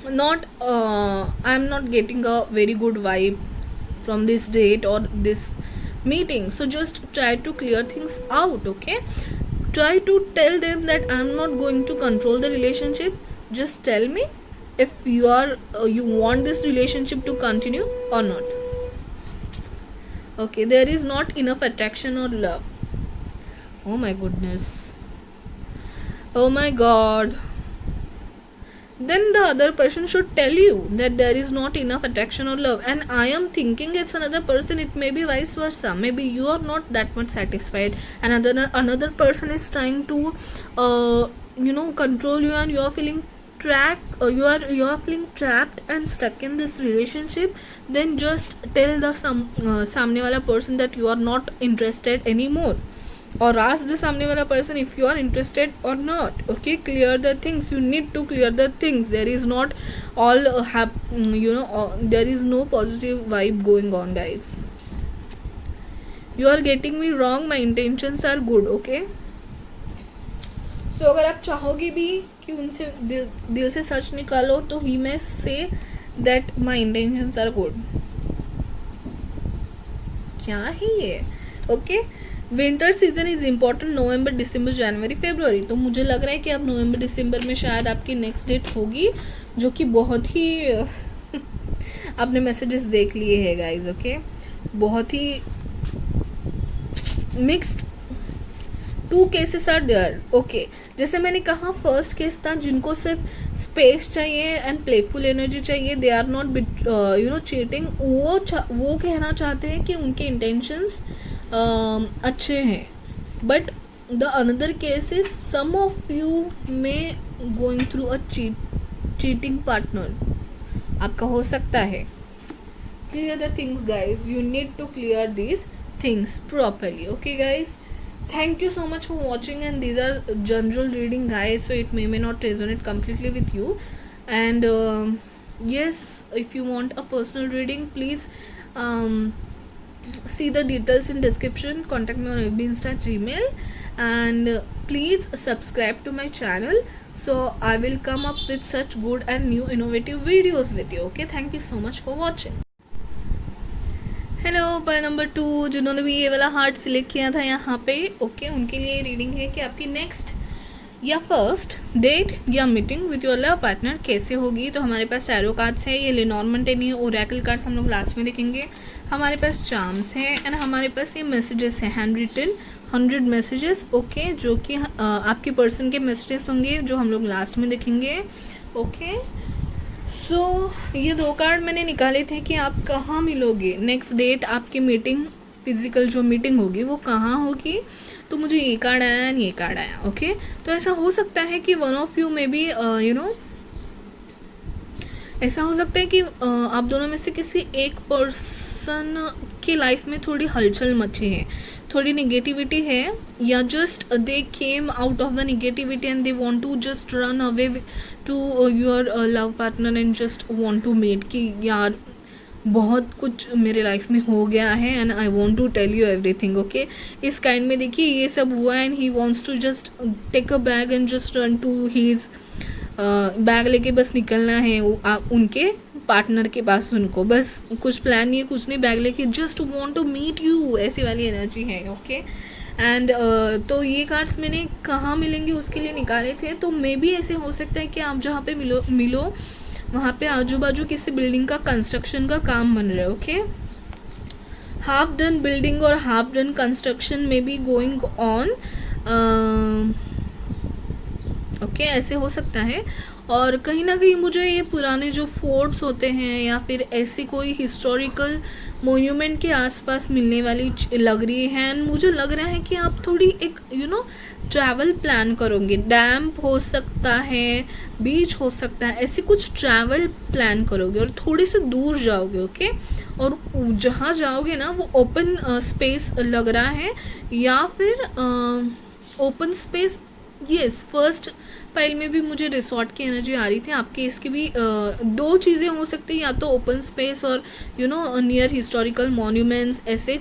Speaker 1: Not I'm not getting a very good vibe from this date or this meeting, so just try to clear things out, okay? Try to tell them that I'm not going to control the relationship. Just tell me if you want this relationship to continue or not. Okay, there is not enough attraction or love. Oh my goodness, oh my god. Then the other person should tell you that there is not enough attraction or love, and I am thinking it's another person. It may be vice versa. Maybe you are not that much satisfied and another person is trying to control you, and you are feeling you are feeling trapped and stuck in this relationship. Then just tell the samne wala person that you are not interested anymore, or ask the samne wala person if you are interested or not. Okay, clear the things. You need to clear the things. There is not all there is no positive vibe going on, guys. You are getting me wrong. My intentions are good, okay? So अगर आप चाहोगे भी कि उनसे दिल से सच निकालो, तो he may say that my intentions are good. क्या है ये? Okay, winter season is important. November, December, January, February. तो मुझे लग रहा है कि अब नवंबर दिसंबर में शायद आपकी नेक्स्ट डेट होगी, जो कि बहुत ही आपने मैसेजेस देख लिए हैं गाइज. ओके, बहुत ही mixed. Two cases are there. Okay, जैसे मैंने कहा फर्स्ट केस था जिनको सिर्फ स्पेस चाहिए एंड प्लेफुल एनर्जी चाहिए. They are not cheating. वो कहना चाहते हैं कि उनके इंटेंशंस अच्छे हैं. But the another case is some of you may going through a cheating partner. आपका हो सकता है. Clear the things guys. You need to clear these things properly. Okay guys, thank you so much for watching, and these are general reading guys, so it may not resonate completely with you. And yes, if you want a personal reading, please see the details in description. Contact me on FB, Insta, Gmail, and please subscribe to my channel, so I will come up with such good and new innovative videos with you. Okay, thank you so much for watching. Hello, by number 2 जिन्होंने भी ये वाला heart select किया था यहाँ पे. Okay, उनके लिए रीडिंग है कि आपकी नेक्स्ट या फर्स्ट डेट या meeting with your love partner कैसे होगी. तो हमारे पास टैरो कार्ड्स है. ये लेनॉर्मन टेन है. ओरेकल कार्ड्स हम लोग लास्ट में देखेंगे. हमारे पास चार्म्स है एंड हमारे पास ये मैसेजेस है, हैंड रिटन 100 मैसेजेस. ओके, जो कि आपके पर्सन के मैसेजेस होंगे जो हम लोग लास्ट में देखेंगे. ओके, सो ये 2 कार्ड मैंने निकाले थे कि आप कहाँ मिलोगे. नेक्स्ट डेट आपकी मीटिंग, फिजिकल जो मीटिंग होगी वो कहाँ होगी. तो मुझे ये कार्ड आया एंड ये कार्ड आया. ओके, तो ऐसा हो सकता है कि वन ऑफ यू में भी ऐसा हो सकता है कि आप दोनों में से किसी एक पर्सन की लाइफ में थोड़ी हलचल मची है, थोड़ी नेगेटिविटी है, या just they came out of the negativity and they want to just run away to your love partner and just want to meet कि यार बहुत कुछ मेरे लाइफ में हो गया है and I want to tell you everything, okay. इस काइंड में देखिए ये सब हुआ and he wants to just take a bag and just run to his bag लेके बस निकलना है उनके पार्टनर के पास, उनको बस कुछ प्लान नहीं है, कुछ नहीं, बैग लेके just want to meet you, ऐसी वाली एनर्जी है, ओके। एंड तो ये कार्ड्स मैंने कहाँ मिलेंगे उसके लिए निकाले थे, तो मे बी ऐसे हो सकता है कि आप जहाँ पे मिलो वहाँ पे आजू बाजू किसी बिल्डिंग का कंस्ट्रक्शन का काम बन रहा है, ओके। हाफ डन बिल्डिंग और हाफ डन कंस्ट्रक्शन में बी गोइंग ऑन, ओके, ऐसे हो सकता है। और कहीं ना कहीं मुझे ये पुराने जो फोर्ट्स होते हैं या फिर ऐसी कोई हिस्टोरिकल मोन्यूमेंट के आसपास मिलने वाली लग रही है एंड मुझे लग रहा है कि आप थोड़ी एक ट्रैवल प्लान करोगे, डैम हो सकता है, बीच हो सकता है, ऐसे कुछ ट्रैवल प्लान करोगे और थोड़ी सी दूर जाओगे, ओके। और जहाँ जाओगे ना वो ओपन स्पेस लग रहा है या फिर open space, yes. First pile में भी मुझे रिसोर्ट की एनर्जी आ रही थी, आपके इसकी भी दो चीज़ें हो सकती हैं, या तो ओपन स्पेस और नियर हिस्टोरिकल मॉन्यूमेंट्स, ऐसे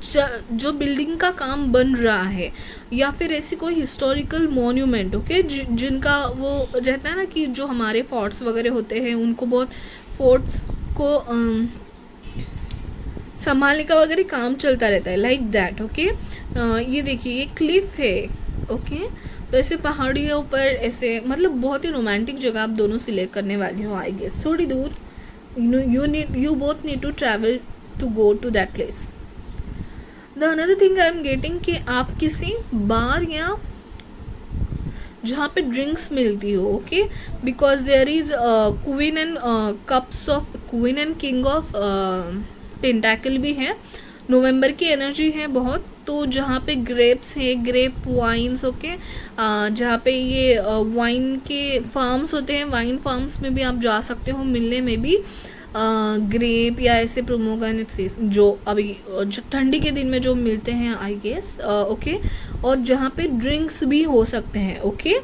Speaker 1: जो बिल्डिंग का काम बन रहा है, या फिर ऐसी कोई हिस्टोरिकल मॉन्यूमेंट, ओके, जिनका वो रहता है ना कि जो हमारे फोर्ट्स वगैरह होते हैं उनको बहुत फोर्ट्स को संभालने का वगैरह काम चलता रहता है, लाइक दैट, ओके। ये देखिए ये क्लिफ है, ओके। तो ऐसे पहाड़ियों पर ऐसे मतलब बहुत ही रोमांटिक जगह आप दोनों सिलेक्ट करने वाले हो, आई गेस थोड़ी दूर, you both need to travel to go to that place. The another thing I am getting कि आप किसी बार या जहाँ पे ड्रिंक्स मिलती हो, okay, because there is queen and cups of queen and king of pentacle भी है, नवंबर की एनर्जी है बहुत, तो जहाँ पे ग्रेप्स है, ग्रेप वाइन्स, ओके, जहाँ पे ये वाइन के फार्म्स होते हैं, वाइन फार्म्स में भी आप जा सकते हो मिलने में भी ग्रेप या ऐसे प्रोमोग्रेनेट्स जो अभी ठंडी के दिन में जो मिलते हैं, आई गेस, ओके। और जहाँ पे ड्रिंक्स भी हो सकते हैं, ओके,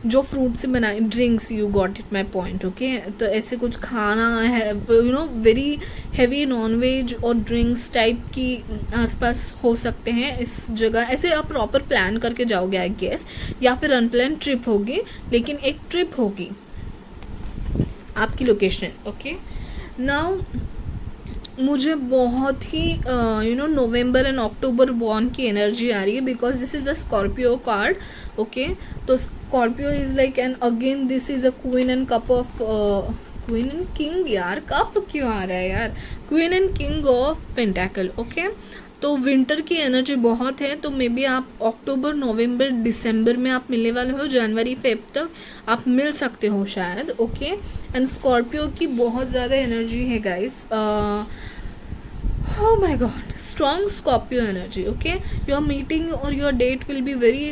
Speaker 1: जो फ्रूट से बनाए drinks, you got it my point, okay. तो ऐसे कुछ खाना है, वेरी हैवी नॉनवेज और ड्रिंक्स टाइप की आसपास हो सकते हैं इस जगह, ऐसे आप प्रॉपर प्लान करके जाओगे, आई गेस, या फिर अनप्लान ट्रिप होगी, लेकिन एक ट्रिप होगी आपकी लोकेशन, ओके। नाउ मुझे बहुत ही नवंबर एंड अक्टूबर बॉर्न की एनर्जी आ रही है, because this is a Scorpio card, okay. तो Scorpio is like, and again this is a queen and cup of queen and king, यार कप क्यों आ रहा है यार, queen and king of pentacle, okay. तो विंटर की एनर्जी बहुत है, तो मे बी आप अक्टूबर नवंबर दिसंबर में आप मिलने वाले हो, जनवरी फेब तक आप मिल सकते हो शायद, ओके। एंड स्कॉर्पियो की बहुत ज़्यादा एनर्जी है guys, oh my god, strong Scorpio energy, okay. Your meeting or your date will be very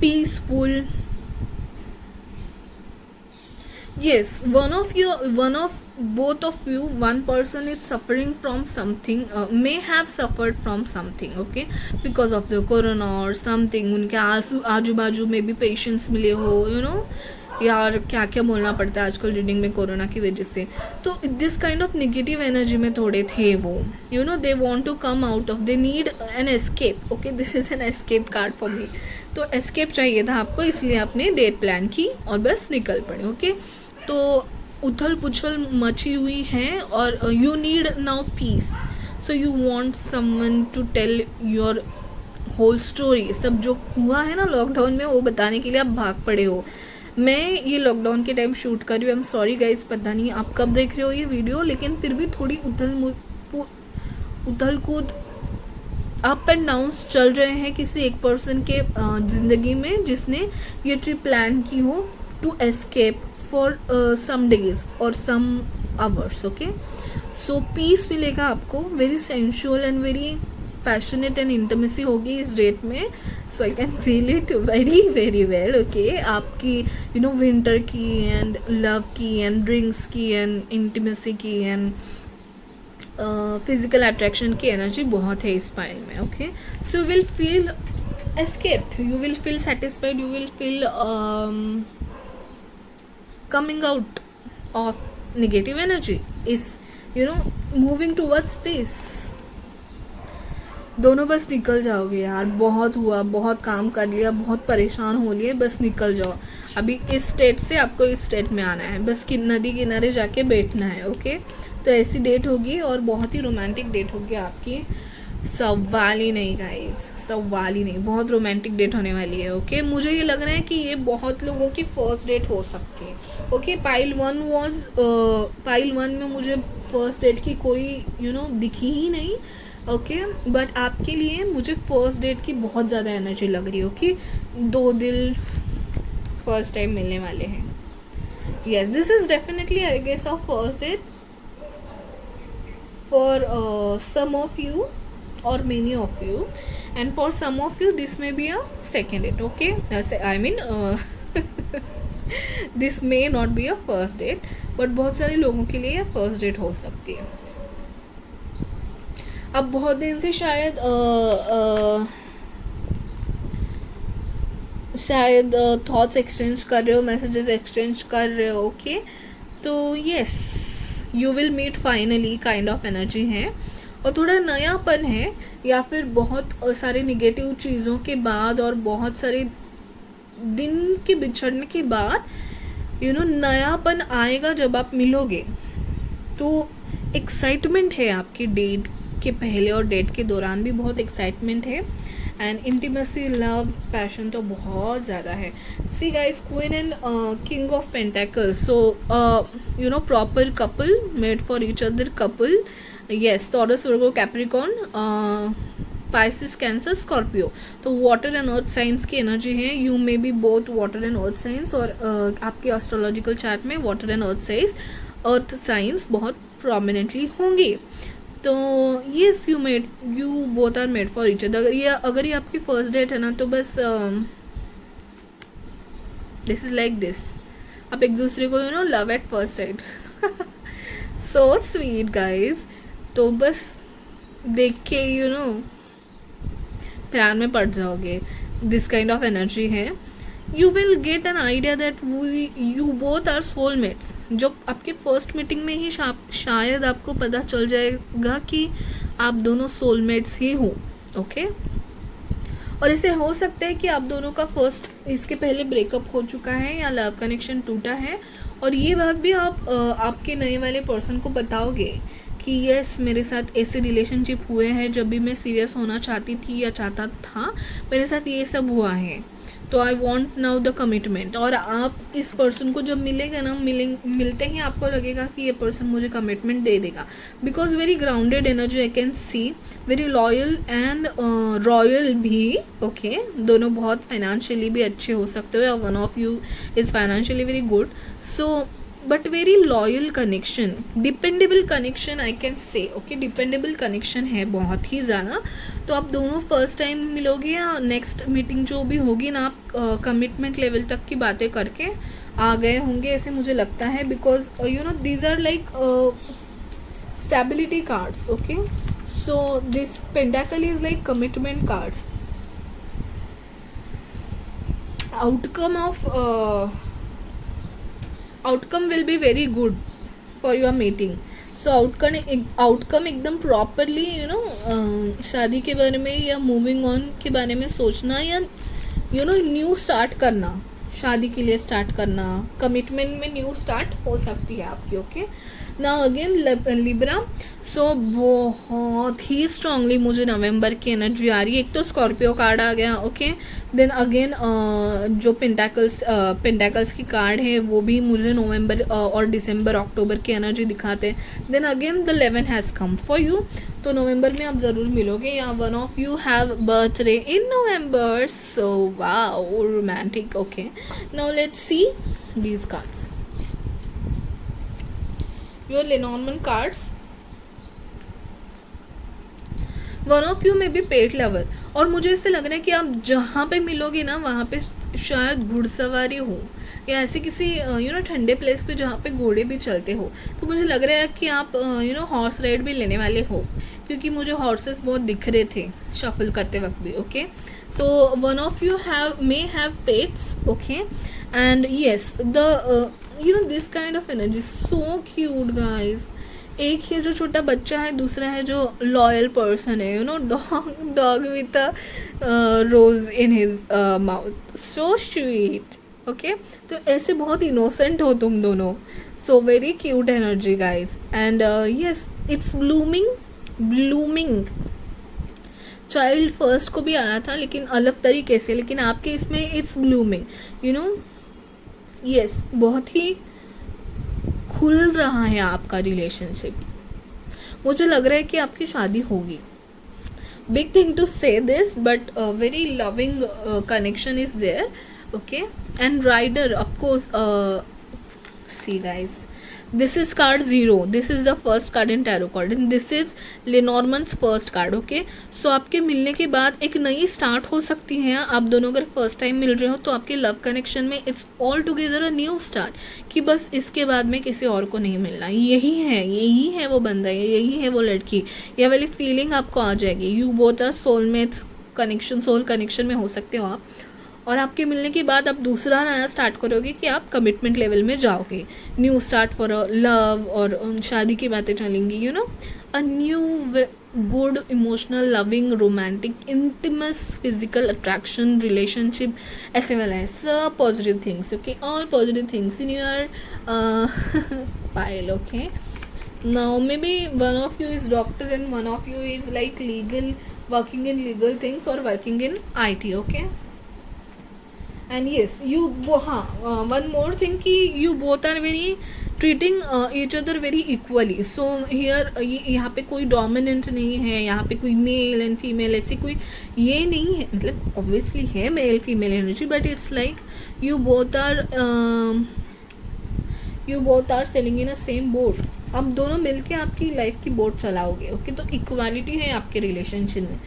Speaker 1: peaceful, yes. One of both of you, one person is suffering from something, may have suffered from something, okay, because of the corona or something, उनके आजू बाजू में भी patients मिले हो, यार क्या क्या बोलना पड़ता है आजकल रीडिंग में कोरोना की वजह से, तो this kind of negative energy में थोड़े थे वो, they want to come out of, they need an escape, okay, this is an escape card for me. तो एस्केप चाहिए था आपको, इसलिए आपने डेट प्लान की और बस निकल पड़े, ओके। तो उथल पुछल मची हुई है और you need now peace, so you want someone to tell your whole story, सब जो हुआ है ना लॉकडाउन में वो बताने के लिए आप भाग पड़े हो। मैं ये लॉकडाउन के टाइम शूट कर रही हूँ, आई एम सॉरी गाइज, पता नहीं आप कब देख रहे हो ये वीडियो, लेकिन फिर भी थोड़ी उथल कूद अप एंड डाउन्स चल रहे हैं किसी एक पर्सन के ज़िंदगी में जिसने ये ट्रिप प्लान की हो to escape for some days और some hours, okay. So peace मिलेगा आपको, very sensual and very passionate and intimacy होगी इस डेट में, so I can feel it very very well, okay. आपकी विंटर की एंड लव की एंड ड्रिंक्स की एंड इंटीमेसी की एंड फिजिकल अट्रैक्शन की एनर्जी बहुत है इस पाइल में, okay. So you will feel escaped, you will feel satisfied, you will feel coming out of negative energy, is moving towards peace. दोनों बस निकल जाओगे यार, बहुत हुआ, बहुत काम कर लिया, बहुत परेशान हो लिए, बस निकल जाओ. अभी इस स्टेट से आपको इस स्टेट में आना है, बस नदी किनारे जाके बैठना है. ओके, तो ऐसी डेट होगी और बहुत ही रोमांटिक डेट होगी आपकी. सवाल ही नहीं गाइस, सवाल ही नहीं, बहुत रोमांटिक डेट होने वाली है. ओके, मुझे ये लग रहा है कि ये बहुत लोगों की फर्स्ट डेट हो सकती है. ओके, पाइल वन में मुझे फर्स्ट डेट की कोई दिखी ही नहीं. ओके, बट आपके लिए मुझे फर्स्ट डेट की बहुत ज़्यादा एनर्जी लग रही है. ओके, 2 दिल फर्स्ट टाइम मिलने वाले हैं. Yes, this is definitely I guess of first date for some of you or many of you, and for some of you this may be a second date. Okay, I mean this may not be a first date, but बहुत सारे लोगों के लिए first date हो सकती है. अब बहुत दिन से शायद थॉट्स एक्सचेंज कर रहे हो, मैसेजेस एक्सचेंज कर रहे हो. ओके, तो yes, you will meet finally kind of energy है और थोड़ा नयापन है, या फिर बहुत सारे निगेटिव चीज़ों के बाद और बहुत सारे दिन के बिछड़ने के बाद नयापन आएगा जब आप मिलोगे. तो एक्साइटमेंट है आपकी डेट के पहले और डेट के दौरान भी बहुत एक्साइटमेंट है. एंड इंटीमेसी, लव, पैशन तो बहुत ज़्यादा है. See guys, queen and king of pentacles, so proper couple, made for each other couple. Yes, Taurus, Virgo, Capricorn, Pisces, Cancer, Scorpio. तो वाटर एंड अर्थ साइंस की energy है. You may be both water and earth signs, और आपके astrological chart में water and earth signs बहुत prominently होंगे. तो yes, you both are made for each other. अगर ये आपकी फर्स्ट डेट है ना, तो बस दिस इज लाइक दिस, आप एक दूसरे को love at first sight. So sweet guys. तो बस देख के प्यार में पड़ जाओगे. दिस काइंड ऑफ एनर्जी है. You will get an idea that you both are soulmates. जब आपके फर्स्ट मीटिंग में ही शायद आपको पता चल जाएगा कि आप दोनों सोलमेट्स ही हो. ओके, और इसे हो सकता है कि आप दोनों का फर्स्ट इसके पहले ब्रेकअप हो चुका है या लव कनेक्शन टूटा है, और ये बात भी आप आपके नए वाले पर्सन को बताओगे कि यस, मेरे साथ ऐसे रिलेशनशिप हुए हैं जब भी मैं सीरियस होना चाहती थी या चाहता था, मेरे साथ ये सब हुआ है, तो I want now the commitment. और आप इस पर्सन को जब मिलेगा ना, मिलते ही आपको लगेगा कि ये पर्सन मुझे कमिटमेंट दे देगा. Because very grounded energy I can C, very loyal and royal भी. ओके, दोनों बहुत फाइनेंशियली भी अच्छे हो सकते हो. One of you is financially very good. So but very loyal connection, dependable connection I can से. ओके, डिपेंडेबल कनेक्शन है बहुत ही ज़्यादा. तो आप दोनों फर्स्ट टाइम मिलोगे या नेक्स्ट मीटिंग जो भी होगी ना, आप कमिटमेंट लेवल तक की बातें करके आ गए होंगे, ऐसे मुझे लगता है. Because these are like stability cards. Okay, so this pentacle is like commitment cards. Outcome will be very good for your meeting. So outcome एकदम प्रॉपरली शादी के बारे में या मूविंग ऑन के बारे में सोचना, या न्यू स्टार्ट करना, शादी के लिए स्टार्ट करना, कमिटमेंट में न्यू स्टार्ट हो सकती है आपकी. Okay, now again Libra. So बहुत ही स्ट्रांगली मुझे नवंबर की एनर्जी आ रही है. एक तो स्कॉर्पियो कार्ड आ गया. ओके, देन अगेन जो पेंटाकल्स की कार्ड है वो भी मुझे नवंबर और दिसंबर, अक्टूबर की एनर्जी दिखाते हैं. Then again the 11 has come for you. तो नवंबर में आप ज़रूर मिलोगे, या one of you have birthday in November. So wow, romantic. Okay, now let's see these cards, your Lenormand cards. One of you may be pet lover, और मुझे इससे लग रहा है कि आप जहाँ पे मिलोगे ना, वहाँ पे शायद घुड़सवारी हो, या ऐसे किसी ठंडे प्लेस पे जहाँ पे घोड़े भी चलते हो. तो मुझे लग रहा है कि आप हॉर्स राइड भी लेने वाले हो, क्योंकि मुझे हॉर्सेस बहुत दिख रहे थे शफल करते वक्त भी. ओके, तो one of you may have pets. Okay, and yes, the you know this kind of energy, so cute guys. एक है जो छोटा बच्चा है, दूसरा है जो लॉयल पर्सन है, you know dog with a rose in his mouth, so sweet. Okay, तो ऐसे बहुत इनोसेंट हो तुम दोनों. So very cute energy guys. And yes, it's blooming. Blooming child first को भी आया था लेकिन अलग तरीके से, लेकिन आपके इसमें it's blooming, you know. Yes, बहुत ही खुल रहा है आपका रिलेशनशिप. मुझे लग रहा है कि आपकी शादी होगी. Big thing to say this, but very loving connection is there. Okay, and rider of course. See guys, this is card 0. this is the first card in tarot card and this is Lenormand's first card. okay, so आपके मिलने के बाद एक नई start हो सकती है. आप दोनों अगर फर्स्ट टाइम मिल रहे हो तो आपके लव कनेक्शन में it's all together a new start, कि बस इसके बाद में किसी और को नहीं मिलना. यही है वो बंदा, यही है वो लड़की, ये वाली फीलिंग आपको आ जाएगी. You both are soulmates connection, soul connection में हो सकते हो आप. और आपके मिलने के बाद आप दूसरा नया स्टार्ट करोगे कि आप कमिटमेंट लेवल में जाओगे. New start for a love, और शादी की बातें चलेंगी. You know, a new good emotional loving romantic intimate physical attraction relationship, ऐसे वाला है. सब positive things. Okay, all positive things in your pile. Okay, now may be one of you is doctor and one of you is like legal, working in legal things और working in IT. Okay, and yes, you one more thing कि you both are very treating each other very equally. so here यहाँ पे कोई dominant नहीं है, यहाँ पे कोई मेल एंड फीमेल ऐसी कोई ये नहीं है. मतलब obviously है male female energy, but it's like you both are sailing in a same boat. आप दोनों मिलके आपकी लाइफ की बोट चलाओगे. ओके, तो इक्वालिटी है आपके रिलेशनशिप में,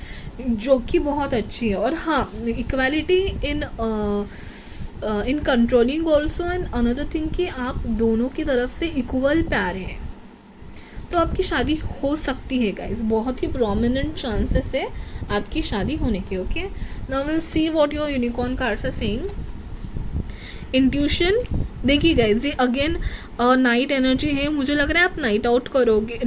Speaker 1: जो कि बहुत अच्छी है. और हाँ, equality in controlling also. And another thing कि आप दोनों की तरफ से इक्वल प्यार है, तो आपकी शादी हो सकती है गाइज. बहुत ही प्रोमिनेंट चांसेस है आपकी शादी होने के. Okay, now will see what your unicorn cards are saying. Intuition, देखिए गाइज, ये अगेन नाइट एनर्जी है. मुझे लग रहा है आप नाइट आउट करोगे.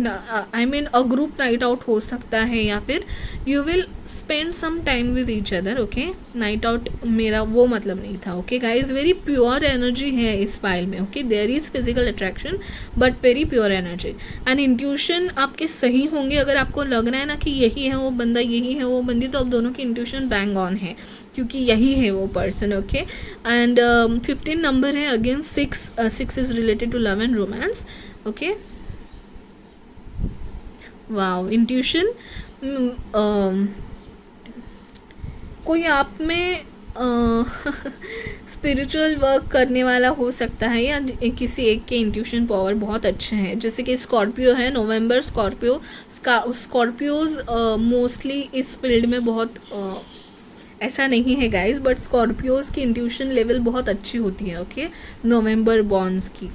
Speaker 1: I mean a group night out हो सकता है, या फिर you will spend some time with each other. Okay, night out मेरा वो मतलब नहीं था. Okay guys, very pure energy है इस फाइल में. Okay, there is physical attraction but very pure energy. And intuition आपके सही होंगे. अगर आपको लग रहा है ना कि यही है वो बंदा, यही है वो बंदी, तो आप दोनों की इंट्यूशन बैंग ऑन है, क्योंकि यही है वो पर्सन. ओके, एंड 15 नंबर है. Again 6 is related to love and romance. Okay, wow, intuition. कोई आप में स्पिरिचुअल वर्क करने वाला हो सकता है, या किसी एक के इंट्यूशन पावर बहुत अच्छे हैं. जैसे कि स्कॉर्पियो है, नवंबर स्कॉर्पियोज मोस्टली इस फील्ड में बहुत ऐसा नहीं है गाइस, बट स्कॉर्पियोज की इंट्यूशन लेवल बहुत अच्छी होती है. ओके, नवंबर बॉन्ड्स की.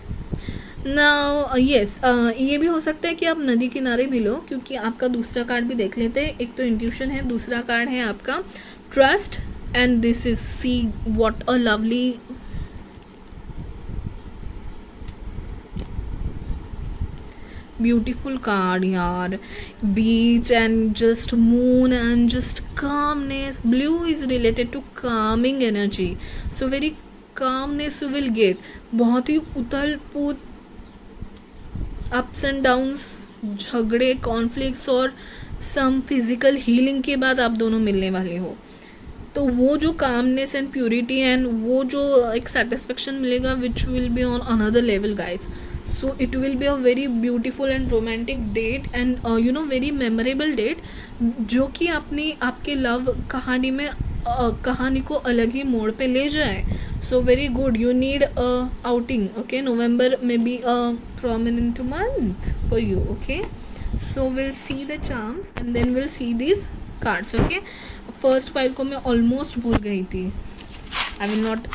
Speaker 1: नाउ यस, ये भी हो सकता है कि आप नदी किनारे मिलो, क्योंकि आपका दूसरा कार्ड भी देख लेते हैं. एक तो इंट्यूशन है, दूसरा कार्ड है आपका trust. And this is, see what a lovely beautiful card यार. Beach and just moon and just calmness. Blue is related to calming energy, so very calmness you will get. बहुत ही उथल पुथ, ups and downs, झगड़े, conflicts और some physical healing के बाद आप दोनों मिलने वाले हो. तो वो जो कामनेस एंड प्योरिटी एंड वो जो एक सेटिस्फेक्शन मिलेगा, which will be on another level guys. so it will be a very beautiful and romantic date and you know very memorable date, जो कि अपनी आपके लव कहानी में कहानी को अलग ही मोड़ पे ले जाए. so very good, you need a outing. okay, November may be a prominent month for you. okay, so we'll see the charms and then we'll see these cards. okay, first file को मैं almost भूल गई थी. I will not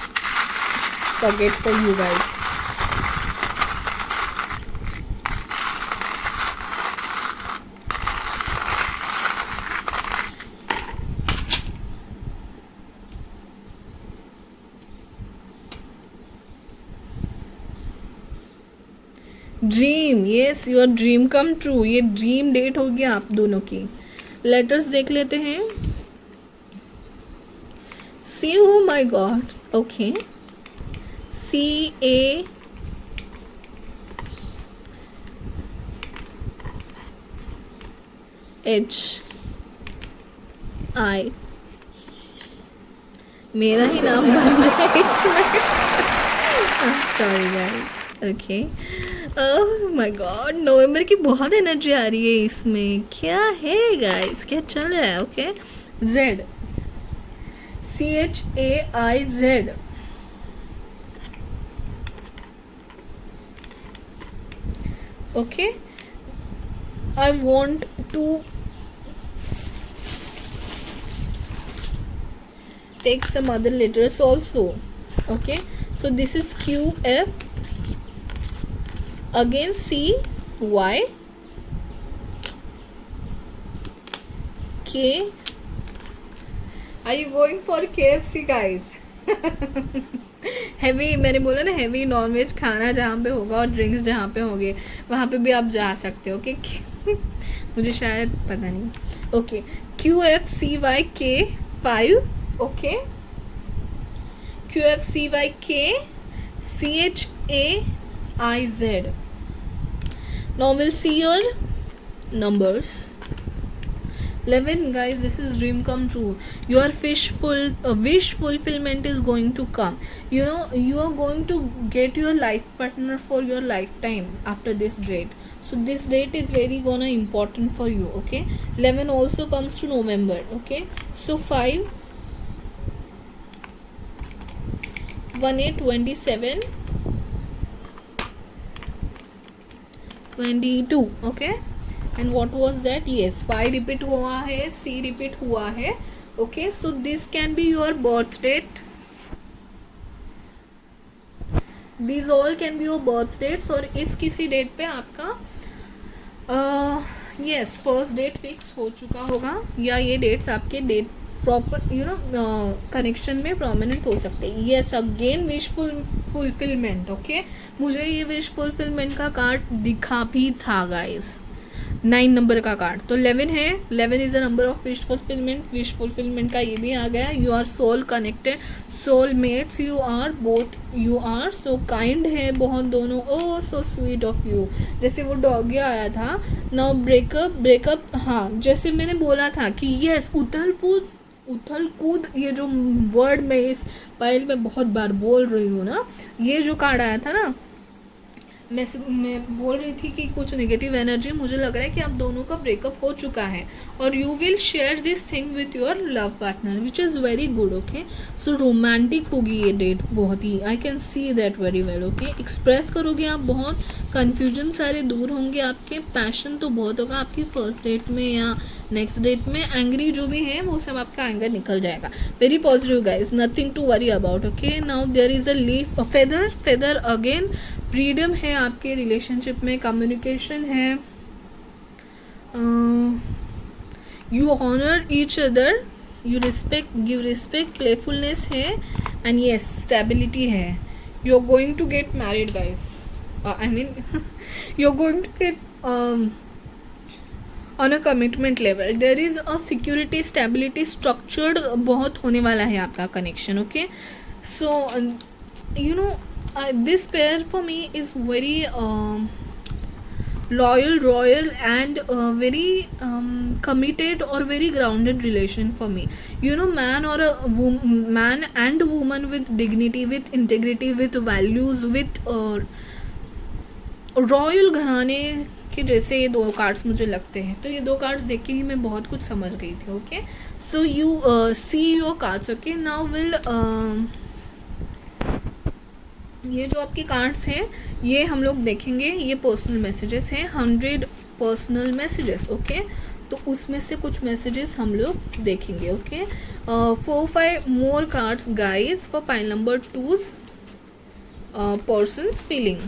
Speaker 1: forget for you guys. Dream, yes your dream come true, ये dream date होगी आप दोनों की। लेटर्स देख लेते हैं। See, oh my god, okay, CAH, मेरा ही नाम बन रहा है इसमें। Sorry guys, okay. Oh my god, November की बहुत एनर्जी आ रही है इसमें, क्या है गाइस, क्या चल रहा है? Okay, Z, CHAIZ, okay, I want to take some other letters also. Okay, so this is QF, again CY, K. Are you going for KFC guys? Heavy, मैंने बोला ना हैवी नॉनवेज खाना जहाँ पे होगा और ड्रिंक्स जहाँ पे होंगे वहाँ पे भी आप जा सकते हो। ओके, मुझे शायद पता नहीं। Okay, QFCYK5, okay, QFCYK CHAIZ. Now we'll see your numbers. 11 guys, this is dream come true. Your wish fulfillment is going to come. You know, you are going to get your life partner for your lifetime after this date. So this date is very gonna important for you. Okay, 11 also comes to November. Okay, so 5 1 8 27 22. Okay, and what was that? Yes, 5 repeat हुआ है, C repeat हुआ है. Okay, so this can be your birth date. These all can be your birth dates. और इस किसी date पे आपका yes first date fix हो चुका होगा, या ये डेट्स आपके date proper you know connection में प्रोमिनेंट हो सकते हैं। Yes, again wish fulfilment. Okay, मुझे ये विश फुलफिलमेंट का कार्ड दिखा भी था गाइस, 9 नंबर का कार्ड, तो 11 है। 11 is the number of wish fulfilment. Wish fulfilment का ये भी आ गया। You are soul connected, soul mates you are both, you are so kind है बहुत दोनों। Oh so sweet of you, जैसे वो डॉगी आया था। नाउ ब्रेकअप, हाँ जैसे मैंने बोला था कि यस उथल कूद, ये जो वर्ड मैं इस फाइल में बहुत बार बोल रही हूँ ना, ये जो कार्ड आया था ना, मैं बोल रही थी कि कुछ नेगेटिव एनर्जी, मुझे लग रहा है कि आप दोनों का ब्रेकअप हो चुका है और you will share this thing with your love partner which is very good. Okay, so romantic होगी ये डेट बहुत ही, I can see that very well. Okay, express करोगे आप बहुत, कन्फ्यूजन सारे दूर होंगे आपके, पैशन तो बहुत होगा आपकी फर्स्ट डेट में या नेक्स्ट डेट में। एंग्री जो भी है वो सब आपका एंगर निकल जाएगा। Very positive guys, nothing to worry about. Okay, now there is a leaf, a feather again, freedom है आपके रिलेशनशिप में, कम्युनिकेशन है, you honour each other, you respect, give respect, playfulness है, एंड यस स्टेबिलिटी है। You are going to get married guys, I mean you are going to get on a commitment level. There is a security, stability, structured बहुत होने वाला है आपका connection. Okay, so you know this pair for me is very loyal, royal and very committed or very grounded relation for me. You know, man and woman with dignity, with integrity, with values, with royal घराने के जैसे ये दो cards मुझे लगते हैं। तो ये दो कार्ड्स देख के ही मैं बहुत कुछ समझ गई थी। Okay, so you see your cards. Okay, now will ये जो आपके कार्ड्स हैं ये हम लोग देखेंगे, ये पर्सनल मैसेजेस हैं, 100 पर्सनल मैसेजेस। ओके, तो उसमें से कुछ मैसेजेस हम लोग देखेंगे। Okay, 4-5 more cards guides for pile number 2, persons feeling,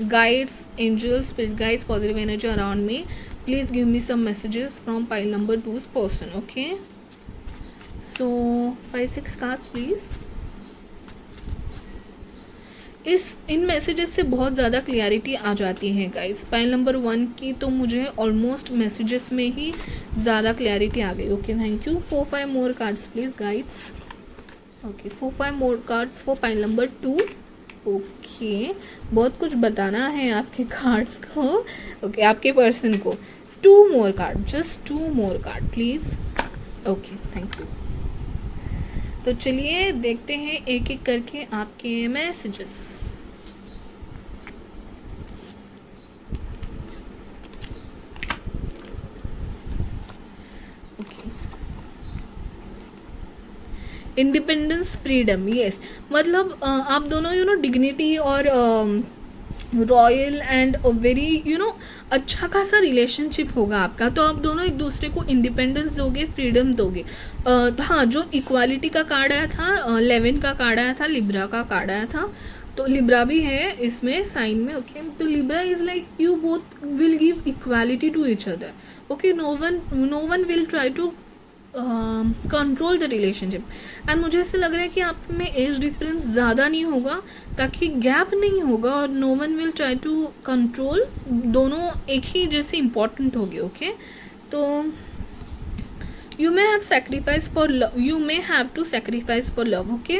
Speaker 1: guides, angels, spirit guides, positive energy around me, please give me some messages from pile number 2 person. Okay, so 5-6 cards please. इन messages से बहुत ज़्यादा clarity आ जाती है guys. Pile number 1 की तो मुझे almost messages में ही ज़्यादा क्लियरिटी आ गई। Okay, thank you. 4-5 more cards please guys. Okay, 4-5 more cards for pile number 2। Okay, बहुत कुछ बताना है आपके कार्ड्स को। ओके, आपके पर्सन को 2 more card, just 2 more card please. Okay, thank you. तो चलिए देखते हैं एक एक करके आपके मैसेजेस। Independence, freedom, yes. मतलब आप दोनों डिग्निटी और रॉयल एंड वेरी अच्छा खासा रिलेशनशिप होगा आपका। तो आप दोनों एक दूसरे को इंडिपेंडेंस दोगे, फ्रीडम दोगे। हाँ, जो इक्वालिटी का कार्ड आया था, 11 का कार्ड आया था, लिब्रा का कार्ड आया था, तो लिब्रा भी है इसमें साइन में। ओके, तो Libra is like you both will give equality to each other. Okay, no one will try to control the relationship. And मुझे ऐसे लग रहा है कि आप में एज डिफरेंस ज़्यादा नहीं होगा ताकि गैप नहीं होगा, और no one will try to control. दोनों एक ही जैसे इम्पॉर्टेंट होंगे। ओके, तो you may have sacrifice for love, you may have to sacrifice for love. Okay,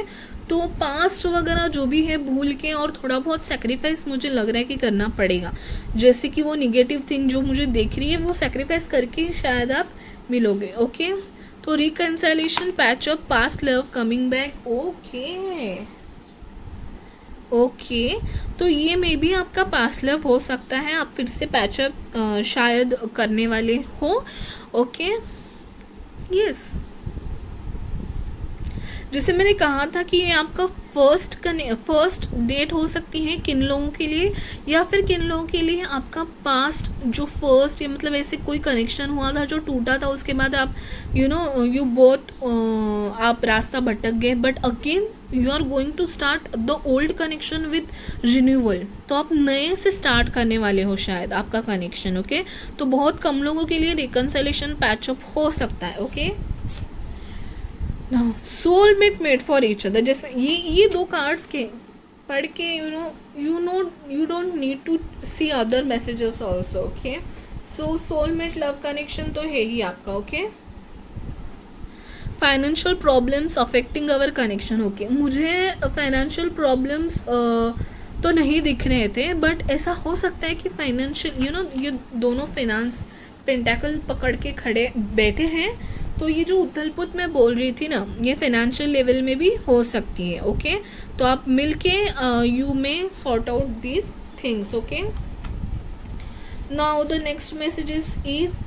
Speaker 1: तो पास्ट वगैरह जो भी है भूल के और थोड़ा बहुत सेक्रीफाइस मुझे लग रहा है कि करना पड़ेगा। जैसे कि वो निगेटिव थिंग जो मुझे देख रही है वो सेक्रीफाइस करके शायद आप मिलोगे। ओके, तो reconciliation, patch up, past love coming back. Okay, तो ये मे भी आपका पास्ट लव हो सकता है, आप फिर से पैचअप शायद करने वाले हो। ओके, यस, जैसे मैंने कहा था कि ये आपका फर्स्ट डेट हो सकती है किन लोगों के लिए, या फिर किन लोगों के लिए आपका पास्ट जो फर्स्ट, या मतलब ऐसे कोई कनेक्शन हुआ था जो टूटा था, उसके बाद आप यू बोथ आप रास्ता भटक गए, but again you are going to start the old connection with renewal. तो आप नए से स्टार्ट करने वाले हो शायद आपका कनेक्शन। ओके, तो बहुत कम लोगों के लिए रिकंसिलेशन पैचअप हो सकता है। Okay, soulmate made for each other, जैसे ये 2 कार्ड्स के पढ़ के you don't need to see other messages also. Okay, so soulmate love connection तो है ही आपका। Okay, financial problems affecting our connection. Okay, मुझे फाइनेंशियल प्रॉब्लम्स तो नहीं दिख रहे थे, बट ऐसा हो सकता है कि फाइनेंशियल ये दोनों फाइनेंस पेंटाकल पकड़ के खड़े बैठे हैं, तो ये जो उथल-पुथल मैं बोल रही थी ना, ये फाइनेंशियल लेवल में भी हो सकती है। ओके, तो आप मिलके you may sort out these things. Okay, now the next messages is,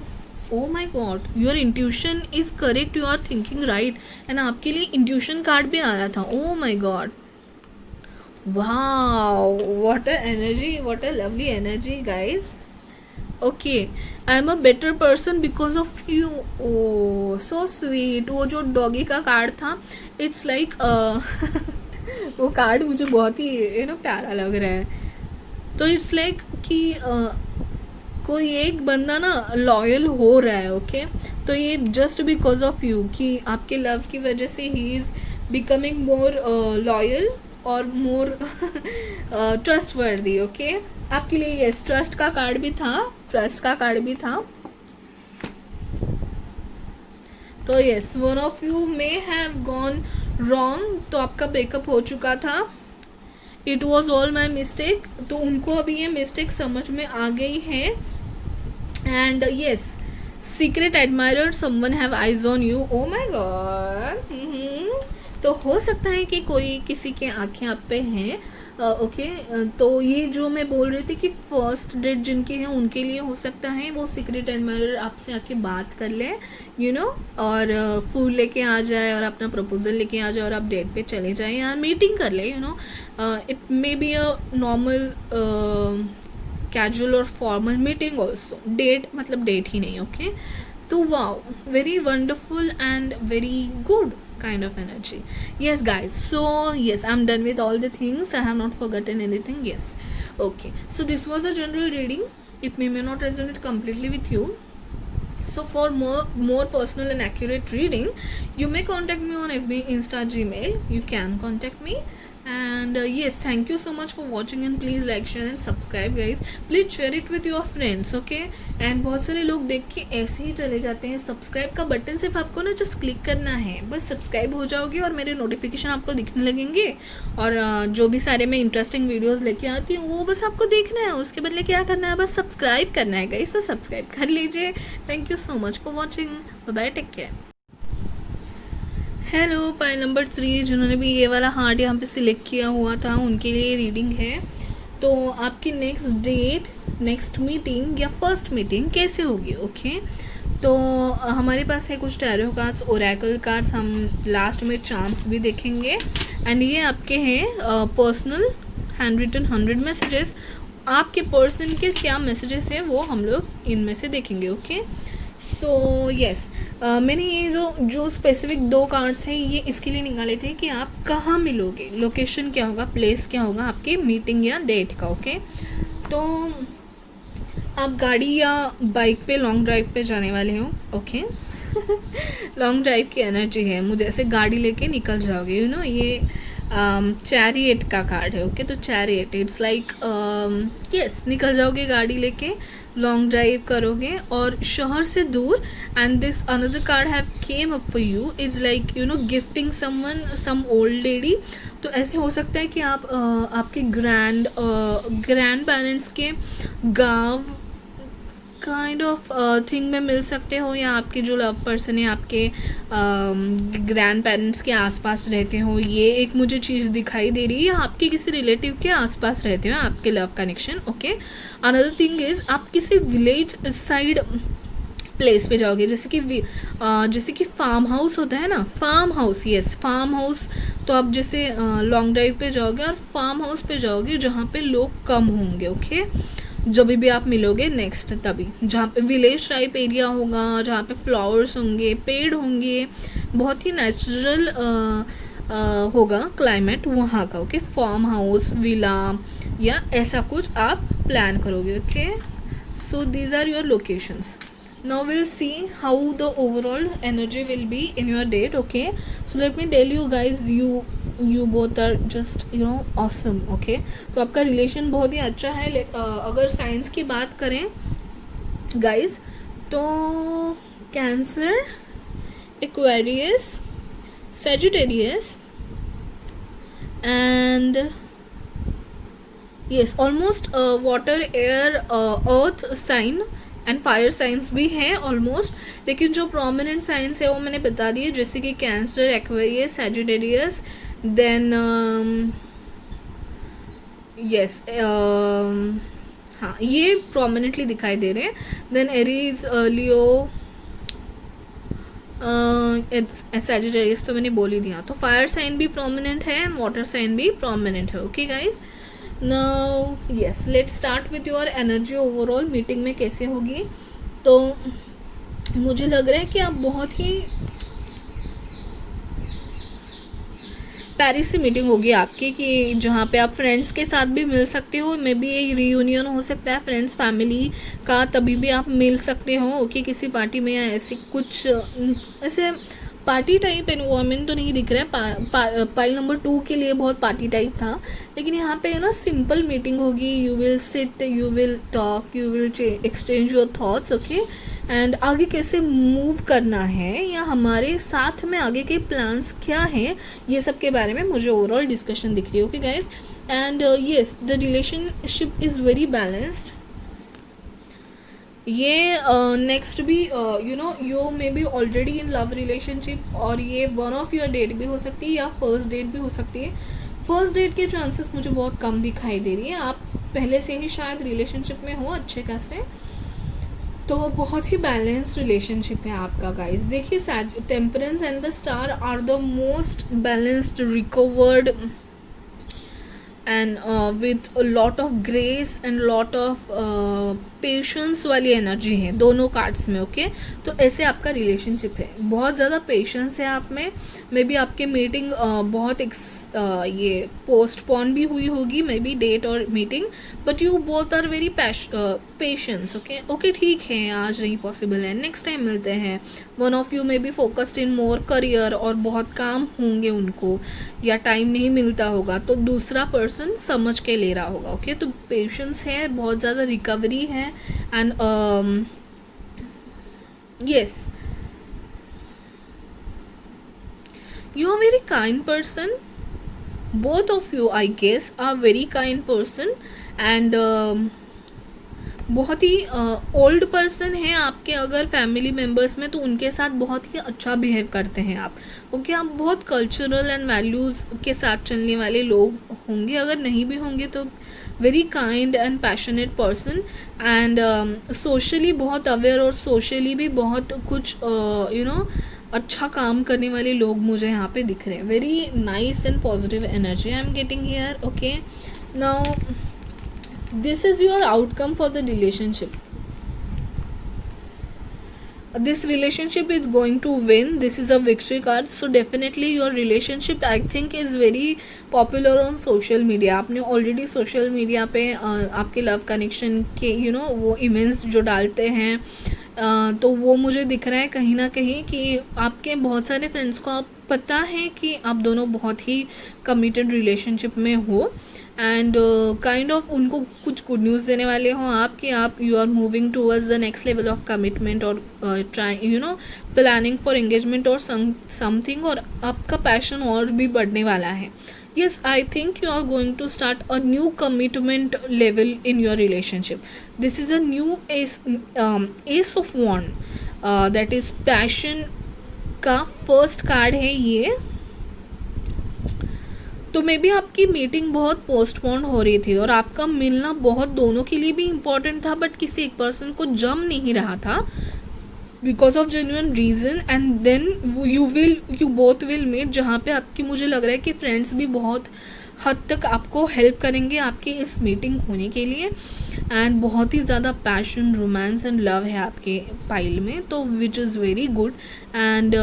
Speaker 1: oh my god, your intuition is correct, you are thinking right. And आपके लिए इंट्यूशन कार्ड भी आया था। Oh my god, wow, what a energy, what a lovely energy guys. Okay, I am a better person because of you. Oh so sweet. वो जो doggy का card था, it's like वो कार्ड मुझे बहुत ही प्यारा लग रहा है। तो इट्स लाइक कि कोई एक बंदा ना लॉयल हो रहा है। ओके, तो ये जस्ट बिकॉज ऑफ यू, कि आपके लव की वजह से he is becoming more loyal और मोर ट्रस्टवर्दी। ओके, आपके लिए यस, ट्रस्ट का कार्ड भी था, ट्रस्ट का कार्ड भी था। तो yes, one of you may have gone wrong, तो आपका ब्रेकअप हो चुका था। It was all my mistake, तो उनको अभी ये मिस्टेक समझ में आ गई है। And yes, secret admirer, someone have eyes on you. Oh my god, तो हो सकता है कि कोई किसी के आंखें आप पे हैं। ओके, तो ये जो मैं बोल रही थी कि फर्स्ट डेट जिनके हैं उनके लिए हो सकता है वो सीक्रेट एडमायरर आपसे आके बात कर ले, और फूल लेके आ जाए और अपना प्रपोजल लेके आ जाए और आप डेट पे चले जाए या मीटिंग कर ले। It may be a normal casual और फॉर्मल मीटिंग ऑल्सो। डेट मतलब डेट ही नहीं। ओके, तो wow, very wonderful and very good kind of energy. Yes guys, so yes, I'm done with all the things. I have not forgotten anything. Yes, okay, so this was a general reading. It may not resonate completely with you, so for more personal and accurate reading, you may contact me on FB, Insta, Gmail. You can contact me. and yes, thank you so much for watching and please like, share and subscribe guys. Please share it with your friends, okay? and बहुत सारे लोग देख के ऐसे ही चले जाते हैं. Subscribe का बटन सिर्फ आपको ना जस्ट क्लिक करना है, बस सब्सक्राइब हो जाओगे और मेरे नोटिफिकेशन आपको दिखने लगेंगे. और जो भी सारे मैं इंटरेस्टिंग वीडियोस लेके आती हूँ वो बस आपको देखना है. उसके बदले क्या करना है, बस सब्सक्राइब करना है गाइस. तो सब्सक्राइब कर लीजिए. Thank you so much for watching. Bye bye, take care. Hello, pile number 3 जिन्होंने भी ये वाला हार्ट यहाँ पे सिलेक्ट किया हुआ था उनके लिए रीडिंग है. तो आपकी नेक्स्ट डेट, नेक्स्ट मीटिंग या फर्स्ट मीटिंग कैसे होगी, ओके? तो हमारे पास है कुछ टैरो कार्ड्स, ओरेकल कार्ड्स, हम लास्ट में चार्म्स भी देखेंगे. एंड ये आपके हैं पर्सनल हैंड रिटन 100 मैसेजेस. आपके पर्सन के क्या मैसेजेस हैं वो हम लोग इनमें से देखेंगे, ओके? सो यस, मैंने ये जो स्पेसिफिक 2 कार्ड्स हैं ये इसके लिए निकाले थे कि आप कहाँ मिलोगे, लोकेशन क्या होगा, प्लेस क्या होगा आपके मीटिंग या डेट का, ओके? तो आप गाड़ी या बाइक पे लॉन्ग ड्राइव पे जाने वाले हो, ओके? लॉन्ग ड्राइव की एनर्जी है, मुझे ऐसे गाड़ी लेके निकल जाओगे, यू नो. ये चैरियट का कार्ड है, ओके? तो चैरियट इट्स लाइक यस, निकल जाओगे गाड़ी लेके, लॉन्ग ड्राइव करोगे और शहर से दूर. And this another card have come up for you, is like you know gifting someone, some old lady. तो ऐसे हो सकता है कि आप आपके ग्रैंड पेरेंट्स के गाँव काइंड ऑफ थिंग में मिल सकते हो, या आपके जो लव पर्सन है आपके ग्रैंड पेरेंट्स के आसपास रहते हो. ये एक मुझे चीज़ दिखाई दे रही है, या आपके किसी रिलेटिव के आसपास रहते हो आपके love connection, okay? Another thing is आप किसी विलेज साइड प्लेस पे जाओगे, जैसे कि फार्म हाउस होता है ना, farm house. Yes, farm house. तो आप जैसे लॉन्ग ड्राइव पे जाओगे और फार्म हाउस पे जाओगे जहाँ पे लोग कम होंगे, ओके? जब भी आप मिलोगे नेक्स्ट, तभी जहाँ पे विलेज टाइप एरिया होगा, जहाँ पे फ्लावर्स होंगे, पेड़ होंगे, बहुत ही नेचुरल होगा क्लाइमेट वहाँ का, ओके? फार्म हाउस, विला या ऐसा कुछ आप प्लान करोगे, okay? So these are your locations. Now we'll see how the overall energy will be in your date, okay? So let me tell you guys, you both are just you know awesome, okay? तो आपका relation बहुत ही अच्छा है. अगर science की बात करें guys, तो Cancer, Aquarius, Sagittarius and yes almost water, air, earth sign and fire signs भी हैं ऑलमोस्ट. लेकिन जो प्रोमिनेंट साइंस है वो मैंने बता दिए, जैसे कि Cancer, Aquarius, Sagittarius, then yes, हाँ ये प्रोमिनेंटली दिखाई दे रहे हैं. देन एरीज, लियो, सैजिटेरियस तो मैंने बोल ही दिया. तो फायर साइन भी प्रोमिनेंट है एंड वाटर साइन भी प्रोमिनेंट है, okay guys? Now yes, let's start with your energy overall. Meeting में कैसे होगी, तो मुझे लग रहा है कि आप बहुत ही पेरिस से मीटिंग होगी आपकी, कि जहाँ पे आप फ्रेंड्स के साथ भी मिल सकते हो. मे बी एक रीयूनियन हो सकता है फ्रेंड्स फैमिली का, तभी भी आप मिल सकते हो, ओके? किसी पार्टी में या ऐसे कुछ ऐसे पार्टी टाइप एनवायरनमेंट तो नहीं दिख रहा है. पाइल नंबर 2 के लिए बहुत पार्टी टाइप था, लेकिन यहाँ पे ना सिंपल मीटिंग होगी. You will sit, you will talk, you will exchange your thoughts, okay? And आगे कैसे मूव करना है या हमारे साथ में आगे के प्लान्स क्या हैं, ये सब के बारे में मुझे ओवरऑल डिस्कशन दिख रही है, okay guys? And yes, the relationship is very balanced. ये नेक्स्ट भी you know you may B already in love relationship, और ये वन ऑफ योर डेट भी हो सकती है या फर्स्ट डेट भी हो सकती है. फर्स्ट डेट के चांसेस मुझे बहुत कम दिखाई दे रही है. आप पहले से ही शायद रिलेशनशिप में हो अच्छे खासे, तो बहुत ही बैलेंस्ड रिलेशनशिप है आपका गाइस. देखिए, temperance and the star are the most balanced, recovered and with lot of grace and lot of patience वाली एनर्जी है दोनों कार्ड्स में, ओके? तो ऐसे आपका रिलेशनशिप है, बहुत ज़्यादा पेशेंस है आप में. मे बी आपकी मीटिंग बहुत ये पोस्टपोन भी हुई होगी मे बी डेट और meeting, but you both are very patience. Okay ठीक है, आज नहीं पॉसिबल है, नेक्स्ट टाइम मिलते हैं. One of you may be focused in more career और बहुत काम होंगे उनको या टाइम नहीं मिलता होगा, तो दूसरा पर्सन समझ के ले रहा होगा. ओके तो पेशेंस है, बहुत ज़्यादा रिकवरी है. And yes, you are very kind person, both of you I guess are very kind person. and बहुत ही ओल्ड पर्सन है आपके अगर फैमिली मेम्बर्स में, तो उनके साथ बहुत ही अच्छा बिहेव करते हैं आप. ओके आप बहुत कल्चरल एंड वैल्यूज़ के साथ चलने वाले लोग होंगे, अगर नहीं भी होंगे तो very kind and passionate person. And socially बहुत अवेयर और सोशली भी बहुत कुछ अच्छा काम करने वाले लोग मुझे यहाँ पे दिख रहे हैं. Very nice and positive energy I am getting here. Okay now this is your outcome for the relationship. this relationship is going to win. This is a victory card, so definitely your relationship I think is very popular on social media. आपने already social media पे आपके love connection के वो events जो डालते हैं, तो वो मुझे दिख रहा है कहीं ना कहीं कि आपके बहुत सारे फ्रेंड्स को आप पता है कि आप दोनों बहुत ही कमिटेड रिलेशनशिप में हो. एंड काइंड ऑफ उनको कुछ गुड न्यूज़ देने वाले हो आप कि आप you are moving towards the next level of commitment और ट्राई प्लानिंग फॉर एंगेजमेंट और समथिंग, और आपका पैशन और भी बढ़ने वाला है. Yes, I think you are going to start a new commitment level in your relationship. This is a new ace of wand, that is passion का first card है ये. तो मे बी आपकी मीटिंग बहुत पोस्टपोन हो रही थी और आपका मिलना बहुत दोनों के लिए भी इम्पोर्टेंट था, बट किसी एक पर्सन को जम नहीं रहा था because of genuine reason. And then you both will meet, जहाँ पे आपकी मुझे लग रहा है कि फ्रेंड्स भी बहुत हद तक आपको हेल्प करेंगे आपकी इस मीटिंग होने के लिए. एंड बहुत ही ज़्यादा पैशन, रोमांस एंड लव है आपके पाइल में, तो विच is very good. And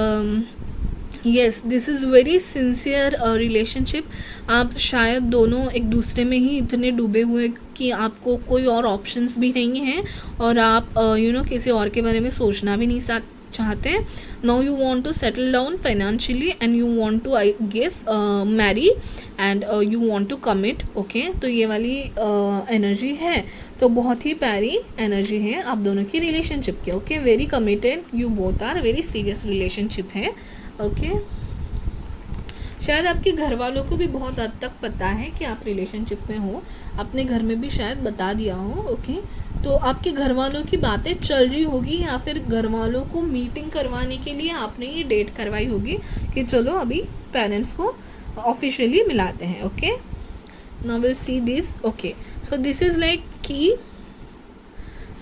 Speaker 1: yes, this is very sincere relationship. आप शायद दोनों एक दूसरे में ही इतने डूबे हुए कि आपको कोई और ऑप्शंस भी नहीं हैं और आप किसी और के बारे में सोचना भी नहीं चाहते हैं. Now you want to settle down financially and you want to I guess marry and you want to commit. Okay तो ये वाली एनर्जी है, तो बहुत ही प्यारी एनर्जी है आप दोनों की रिलेशनशिप की. Okay very committed, you both are, very serious relationship है. ओके शायद आपके घर वालों को भी बहुत हद तक पता है कि आप रिलेशनशिप में हो, अपने घर में भी शायद बता दिया हो. ओके तो आपके घर वालों की बातें चल रही होगी या फिर घर वालों को मीटिंग करवाने के लिए आपने ये डेट करवाई होगी कि चलो अभी पेरेंट्स को ऑफिशियली मिलाते हैं. Okay now will see this. Okay so this is like key,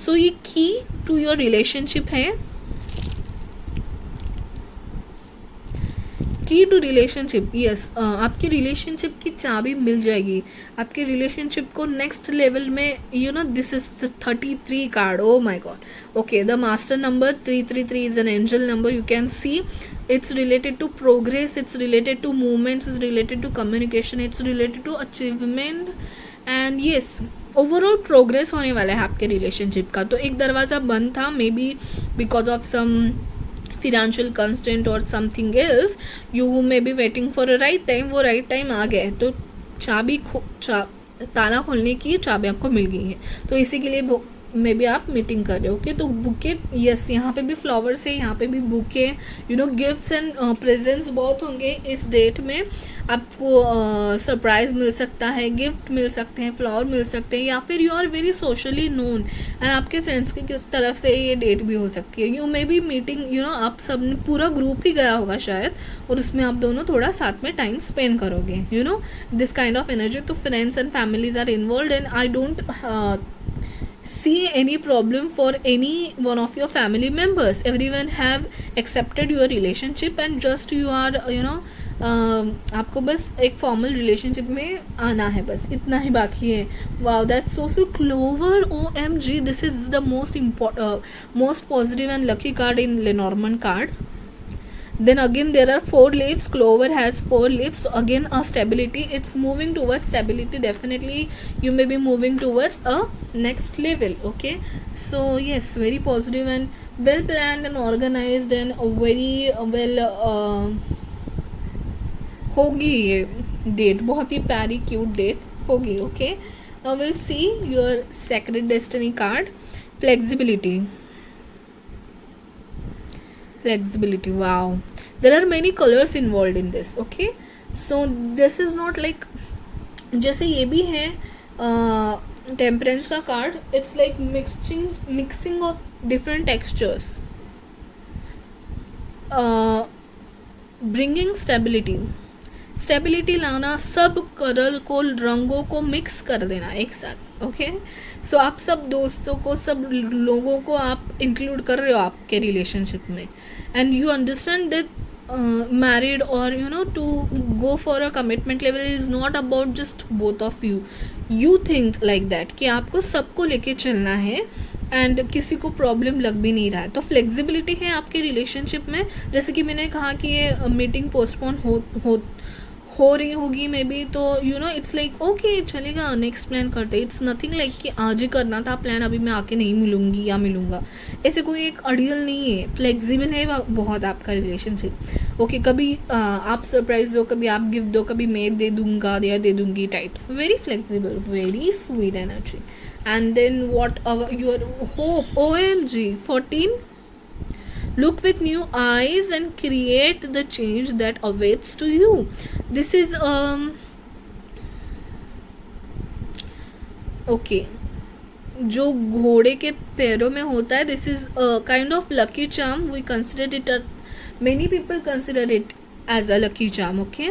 Speaker 1: so ये की टू योर रिलेशनशिप है. की टू रिलेशनशिप, यस आपकी रिलेशनशिप की चाबी मिल जाएगी आपके रिलेशनशिप को नेक्स्ट लेवल में. This is the 33 card. Oh my god. Okay the master number 333 is an angel number. You can see it's related to progress, it's related to movements, it's related to communication, it's related to achievement. and yes, overall progress होने वाला है आपके relationship का. तो एक दरवाज़ा बंद था may be because of some financial constant और something else, you may be waiting for a right time. वो राइट टाइम आ गया है, तो ताला खोलने की चाबी आपको मिल गई है, तो इसी के लिए मे बी आप मीटिंग कर रहे हो. ओके तो बुके, यस यहाँ पे भी फ्लावर्स है, यहाँ पे भी बुके, गिफ्ट्स एंड प्रेजेंट्स बहुत होंगे इस डेट में. आपको सरप्राइज मिल सकता है, गिफ्ट मिल सकते हैं, फ्लावर मिल सकते हैं, या फिर you are very socially known and आपके फ्रेंड्स की तरफ से ये डेट भी हो सकती है. यू मे बी मीटिंग आप सब ने पूरा ग्रुप ही गया होगा शायद, और उसमें आप दोनों थोड़ा साथ में टाइम स्पेंड करोगे. This kind of energy. तो friends and families are involve and I don't see any problem for any one of your family members. Everyone have accepted your relationship and just you are आपको बस एक formal relationship में आना है, बस इतना ही बाकी है. Wow that's so sweet. Clover, OMG, this is the most positive and lucky card in Lenormand card. Then again there are 4 leaves, clover has 4 leaves, so again a stability, it's moving towards stability. Definitely you may be moving towards a next level. Okay, so yes, very positive and well planned and organized and very well होगी ये date, बहुत ही प्यारी cute date होगी. Okay, now will see your secret destiny card. Flexibility, flexibility, wow, there are many colors involved in this. Okay, so this is not like, जैसे ये भी है टेम्परेंस का card, it's like mixing of different textures, bringing stability लाना, सब colour को, रंगों को मिक्स कर देना एक साथ. ओके, सो आप सब दोस्तों को, सब लोगों को आप इंक्लूड कर रहे हो आपके रिलेशनशिप में, and you understand that married or to go for a commitment level is not about just both of you. You think like that कि आपको सबको लेके चलना है एंड किसी को प्रॉब्लम लग भी नहीं रहा है. तो फ्लेक्सिबिलिटी है आपके रिलेशनशिप में. जैसे कि मैंने कहा कि ये मीटिंग पोस्टपोन हो रही होगी मे बी, तो इट्स लाइक ओके चलेगा, नेक्स्ट प्लान करते. इट्स नथिंग लाइक कि आज ही करना था प्लान, अभी मैं आके नहीं मिलूंगी या मिलूंगा, ऐसे कोई एक अड़ियल नहीं है. फ्लेक्सिबल है बहुत आपका रिलेशनशिप. ओके, कभी आप सरप्राइज दो, कभी आप गिफ्ट दो, कभी मैं दे दूंगा या दे दूंगी types. Very flexible, very sweet energy. And then what your hope, OMG 14, look with new eyes and create the change that awaits to you. This is okay, जो घोड़े के पैरों में होता है, this is kind of lucky charm. We consider it, many people consider it as a lucky charm. Okay,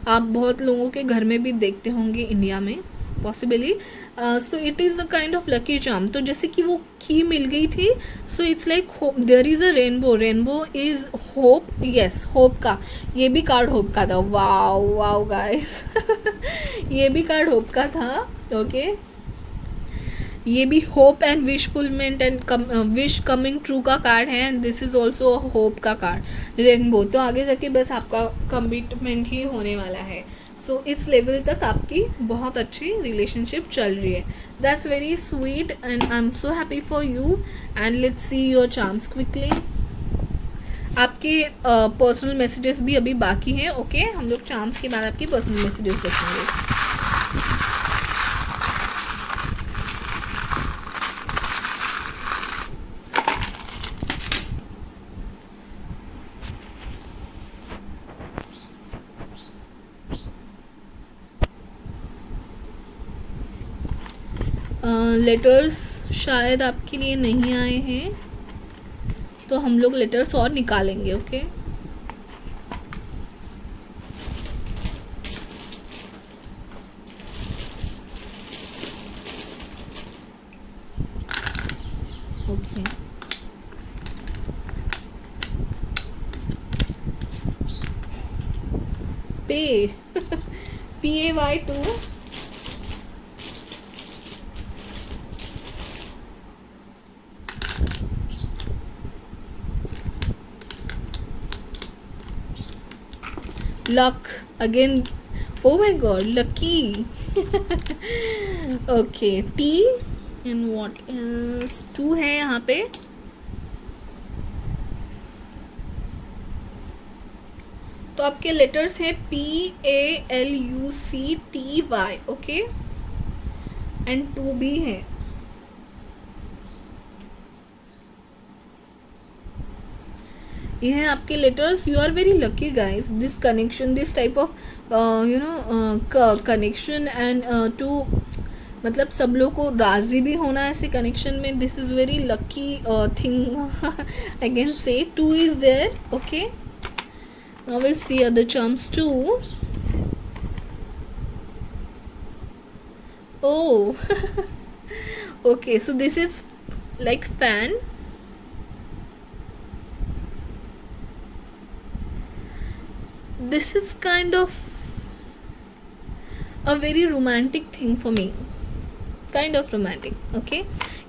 Speaker 1: आप बहुत लोगों के घर में भी देखते होंगे इंडिया में possibly. So it is a kind of lucky charm. तो जैसे कि वो की मिल गई थी, so it's like hope, there is a rainbow is hope. Yes, hope का, ये भी कार्ड होप का था. वाओ वाओ गाइस ये भी कार्ड होप का था. ओके, ये भी hope and wish fulfilment and wish coming true का कार्ड है. And this is also hope का कार्ड, रेनबो. तो आगे जाके बस आपका कमिटमेंट ही होने वाला है. सो इस लेवल तक आपकी बहुत अच्छी रिलेशनशिप चल रही है. That's very sweet and I am so happy for you. And let's see your charms quickly. आपके पर्सनल मैसेजेस भी अभी बाकी हैं. ओके, हम लोग चार्म्स के बाद आपके पर्सनल मैसेजेस देखेंगे. लेटर्स शायद आपके लिए नहीं आए हैं, तो हम लोग लेटर्स और निकालेंगे. ओके, ओके, पे PAY2, luck again. Oh my god, lucky. Okay, T and what else, 2 है यहाँ पे. तो आपके लेटर्स हैं PALUCTY. ओके, एंड 2 भी है. ये हैं आपके letters. You are very lucky guys. This connection, this type of connection and too, मतलब सब लोग को राजी भी होना ऐसे कनेक्शन में. This is very lucky thing I can say. 2 is there. Okay, now will see other charms too. Oh okay, so this is like fan. This is kind of a very romantic thing for me, kind of romantic. Okay,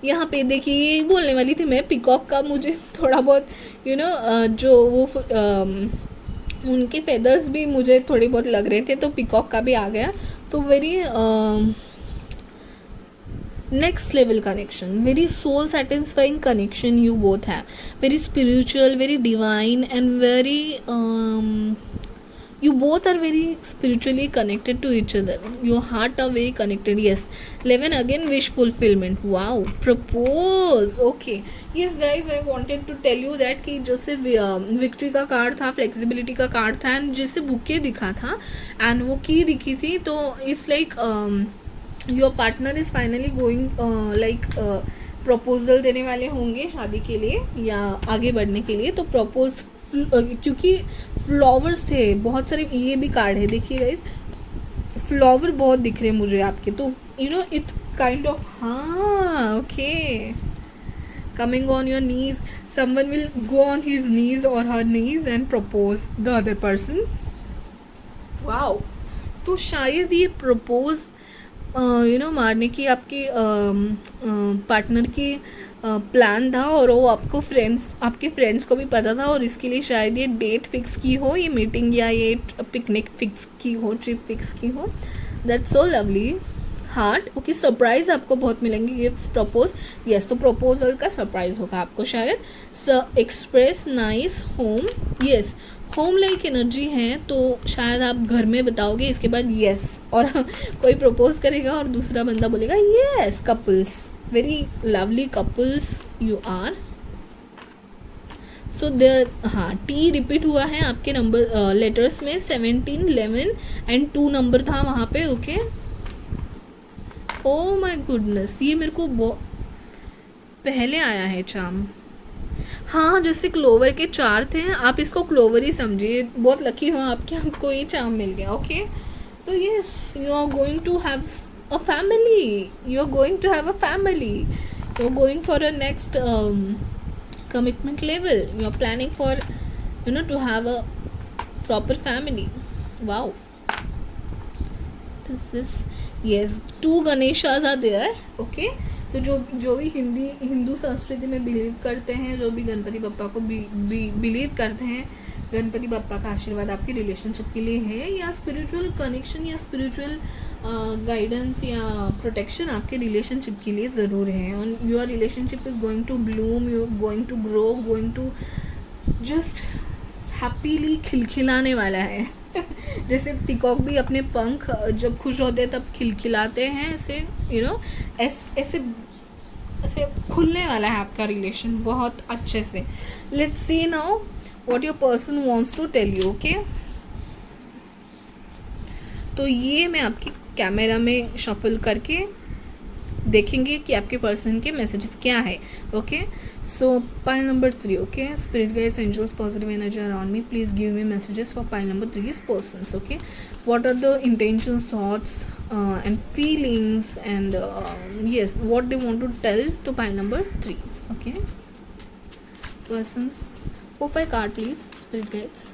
Speaker 1: यहाँ पे देखिए ये बोलने वाली थी मैं, peacock का मुझे थोड़ा बहुत जो वो उनके फेदर्स भी मुझे थोड़ी बहुत लग रहे थे, तो पिकॉक का भी आ गया। तो very next level connection, very soul satisfying connection you both have, very spiritual, very divine, and very you both are very spiritually connected to each other, your heart are very connected. Yes, 11 again, wish fulfillment. Wow, propose. Okay, yes guys, I wanted to tell you that कि जैसे victory का card था, flexibility का card था, and जैसे bouquet दिखा था and वो की दिखी थी, तो it's like your partner is finally going like proposal देने वाले होंगे शादी के लिए या आगे बढ़ने के लिए। तो प्रपोज क्योंकि फ्लावर्स थे बहुत सारे, ये भी कार्ड है देखिए गाइस, फ्लावर बहुत दिख रहे हैं मुझे आपके, तो इट काइंड ऑफ, हाँ okay, coming on your knees, someone will go on his knees और her knees and propose the other person. Wow, तो शायद ये प्रपोज मारने की आपकी पार्टनर की प्लान था, और वो आपके फ्रेंड्स को भी पता था, और इसके लिए शायद ये डेट फिक्स की हो, ये मीटिंग या ये पिकनिक फिक्स की हो, ट्रिप फिक्स की हो। That's so lovely. Heart, okay, surprise आपको बहुत मिलेंगे, गिफ्ट्स, प्रपोज, यस, तो प्रपोजल का सरप्राइज होगा आपको शायद। Express nice, home, yes, home like energy है, तो शायद आप घर में बताओगे, इसके बाद यस, और कोई प्रपोज करेगा और दूसरा बंदा बोलेगा yes. Couples, very lovely couples you are. So there, हाँ, टी रिपीट हुआ है आपके नंबर लेटर्स में, 17, 11 एंड 2 नंबर था वहाँ पे। ओके, ओ माय गुडनेस, ये मेरे को पहले आया है चार्म। हाँ, जैसे क्लोवर के 4 थे, आप इसको क्लोवर ही समझिए, बहुत लकी हो आपके, आपको ये चार्म मिल गया। ओके, तो yes, you are going to have a family, you are going to have a family, you are going for a next commitment level, you are planning for to have a proper family. Wow, is this, yes, 2 Ganeshas are there. Okay, तो जो भी हिंदू संस्कृति में believe करते हैं, जो भी गणपति बप्पा को बिलीव करते हैं, गणपति बप्पा का आशीर्वाद आपकी रिलेशनशिप के लिए है, या स्पिरिचुअल कनेक्शन या स्पिरिचुअल गाइडेंस या प्रोटेक्शन आपके रिलेशनशिप के लिए ज़रूर है। और your relationship is going to bloom, you going to grow, going to just happily खिलखिलाने वाला है। जैसे पिकॉक भी अपने पंख जब खुश होते हैं तब खिलखिलाते हैं, ऐसे ऐसे खुलने वाला है आपका रिलेशन बहुत अच्छे से। Let's see now what your person wants to tell you. Okay, तो ये मैं आपकी कैमरा में शफल करके देखेंगे कि आपके पर्सन के मैसेजेस क्या है। Okay, so pile number 3। Okay, spirit guides, angels, positive energy around me, please give me messages for pile number 3 persons. Okay, what are the intentions, thoughts and feelings, and yes, what they want to tell to pile number 3. Okay, persons, 4-5 card please, spirit guides.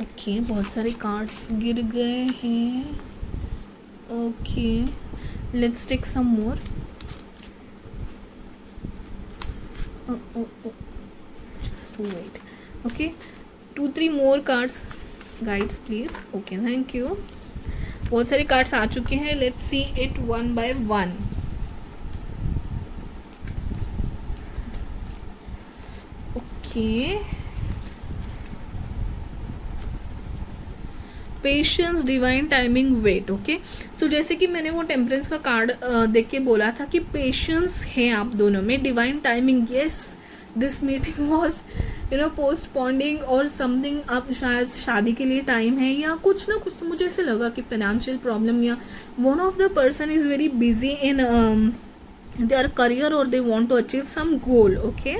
Speaker 1: Okay, बहुत सारे cards गिर गए हैं। Okay, let's take some more. Wait, okay, 2-3 more cards guides please. Okay, thank you. बहुत सारे cards आ चुके हैं, let's see it one by one. Okay, patience, divine timing, wait. Okay, तो जैसे कि मैंने वो टेम्परेंस का कार्ड देख के बोला था कि पेशेंस है आप दोनों में, divine timing, yes, this meeting was postponing और समथिंग, आप शायद शादी के लिए टाइम है या कुछ ना कुछ। तो मुझे ऐसे लगा कि फाइनेंशियल प्रॉब्लम, या one of the person is very busy in their career और they want to achieve some goal. Okay,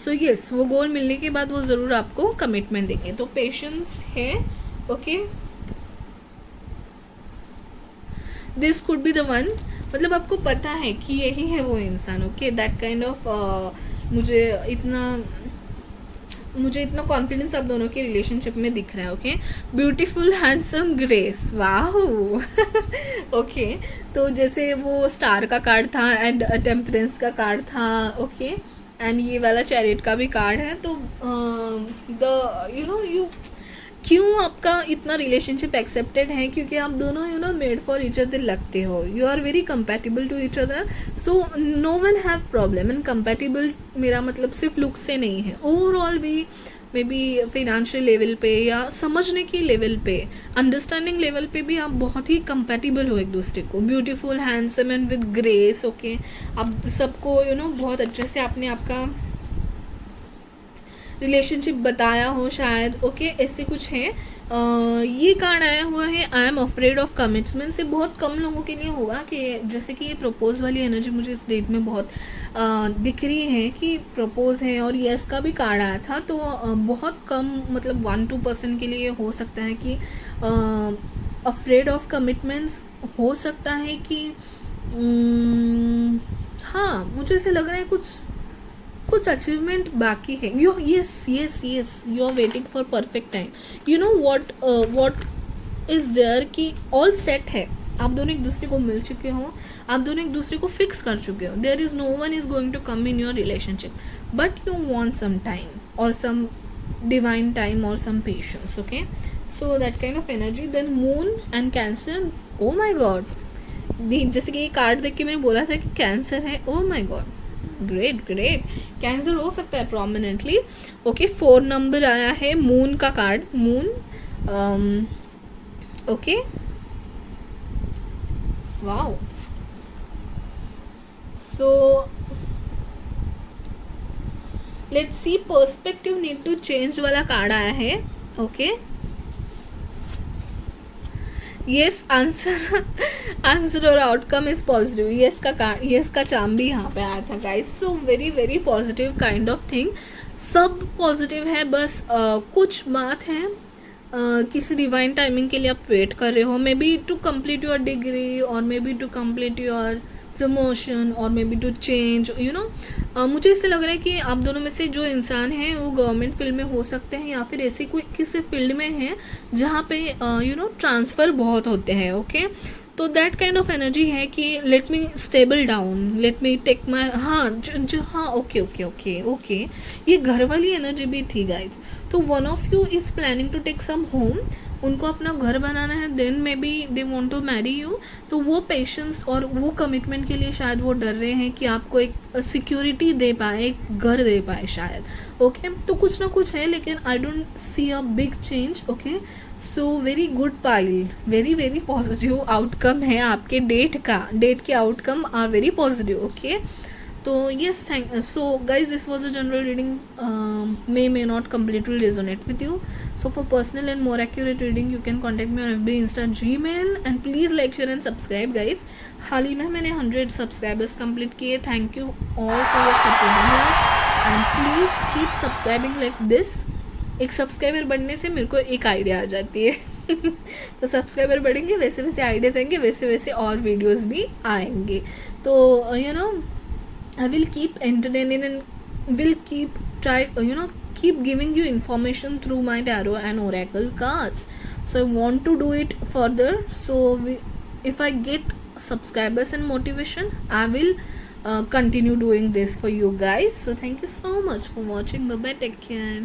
Speaker 1: so yes, वो गोल मिलने के बाद वो ज़रूर आपको कमिटमेंट देंगे, तो पेशेंस है। Okay, this could be the one, मतलब आपको पता है कि यही है वो इंसान। ओके, दैट काइंड ऑफ मुझे इतना मुझे इतना कॉन्फिडेंस आप दोनों के रिलेशनशिप में दिख रहा है. ओके, ब्यूटीफुल हैंडसम ग्रेस, वाह. ओके, तो जैसे वो स्टार का कार्ड था एंड टेम्परेंस का कार्ड था. ओके, एंड ये वाला चैरिट का भी कार्ड है. तो द यू क्यों आपका इतना रिलेशनशिप एक्सेप्टेड है, क्योंकि आप दोनों मेड फॉर ईच अदर लगते हो. You are very compatible to each other. So no one have problem. And compatible मेरा मतलब सिर्फ लुक से नहीं है, ओवरऑल भी मे बी फिनेंशियल लेवल पे या समझने की लेवल पे, अंडरस्टैंडिंग लेवल पे भी आप बहुत ही कंपैटिबल हो एक दूसरे को. Beautiful handsome and with grace. Okay, आप सबको बहुत अच्छे से आपने आपका रिलेशनशिप बताया हो शायद. ओके, ऐसे कुछ है. ये कार्ड आया हुआ है I am afraid of commitment. से बहुत कम लोगों के लिए होगा कि जैसे कि ये प्रपोज वाली एनर्जी मुझे इस डेट में बहुत दिख रही है कि प्रपोज है, और यस का भी कार्ड आया था. तो बहुत कम मतलब 1-2% के लिए हो सकता है कि अफ्रेड ऑफ कमिटमेंट्स हो सकता है कि हाँ, मुझे ऐसे लग रहा है कुछ अचीवमेंट बाकी है. Yes you are waiting for perfect time. You know what is there कि ऑल सेट है. आप दोनों एक दूसरे को मिल चुके हो, आप दोनों एक दूसरे को फिक्स कर चुके हो. There is no one is going to come in your relationship, but you want some time और सम डिवाइन टाइम और some patience. Okay, so that kind of energy. Then moon and Cancer. Oh my god, जैसे कि ये card देख के मैंने बोला था कि कैंसर है. ओ माई गॉड, ग्रेट. कैंसर हो सकता है प्रोमिनेंटली. ओके, 4 नंबर आया है, मून का card. Moon. Okay, wow. So let's see, perspective need to change वाला कार्ड आया है. ओके, यस, आंसर और आउटकम इज पॉजिटिव. यस का चार्म भी यहाँ पे आया था guys. So very very positive kind of thing. सब पॉजिटिव है, बस कुछ बात है किसी डिवाइन टाइमिंग के लिए आप वेट कर रहे हो. May be to complete your degree, और may be to complete your promotion, और मे बी टू चेंज मुझे इससे लग रहा है कि आप दोनों में से जो इंसान है वो गवर्नमेंट फील्ड में हो सकते हैं, या फिर ऐसे कोई किसी फील्ड में है जहाँ पे ट्रांसफ़र बहुत होते हैं. ओके, तो दैट काइंड ऑफ एनर्जी है कि let me stable down, let me take my. हाँ, ओके. ये घर वाली एनर्जी भी थी गाइज. तो one of you is planning to take some home. उनको अपना घर बनाना है, then maybe they want to marry you. तो वो पेशेंस और वो कमिटमेंट के लिए शायद वो डर रहे हैं कि आपको एक सिक्योरिटी दे पाए, एक घर दे पाए शायद. ओके, तो कुछ ना कुछ है, लेकिन I don't see a big change. Okay, so very good pile, very very positive outcome है आपके डेट के outcome are very positive. Okay, तो yes, so guys, this was a general reading. May not completely resonate with you. So for personal and more accurate reading you can contact me on FB, Insta, Gmail, and please like, share and subscribe guys. हाल ही में मैंने 100 subscribers complete किए. Thank you all for your support and love, and please keep subscribing like this. एक subscriber बढ़ने से मेरे को एक आइडिया आ जाती है. तो सब्सक्राइबर बढ़ेंगे, वैसे वैसे आइडियाज आएंगे, वैसे वैसे और वीडियोज़ भी आएंगे. तो I will keep entertaining and will keep keep giving you information through my tarot and oracle cards. So I want to do it further. So if I get subscribers and motivation, I will continue doing this for you guys. So thank you so much for watching. Bye bye, take care.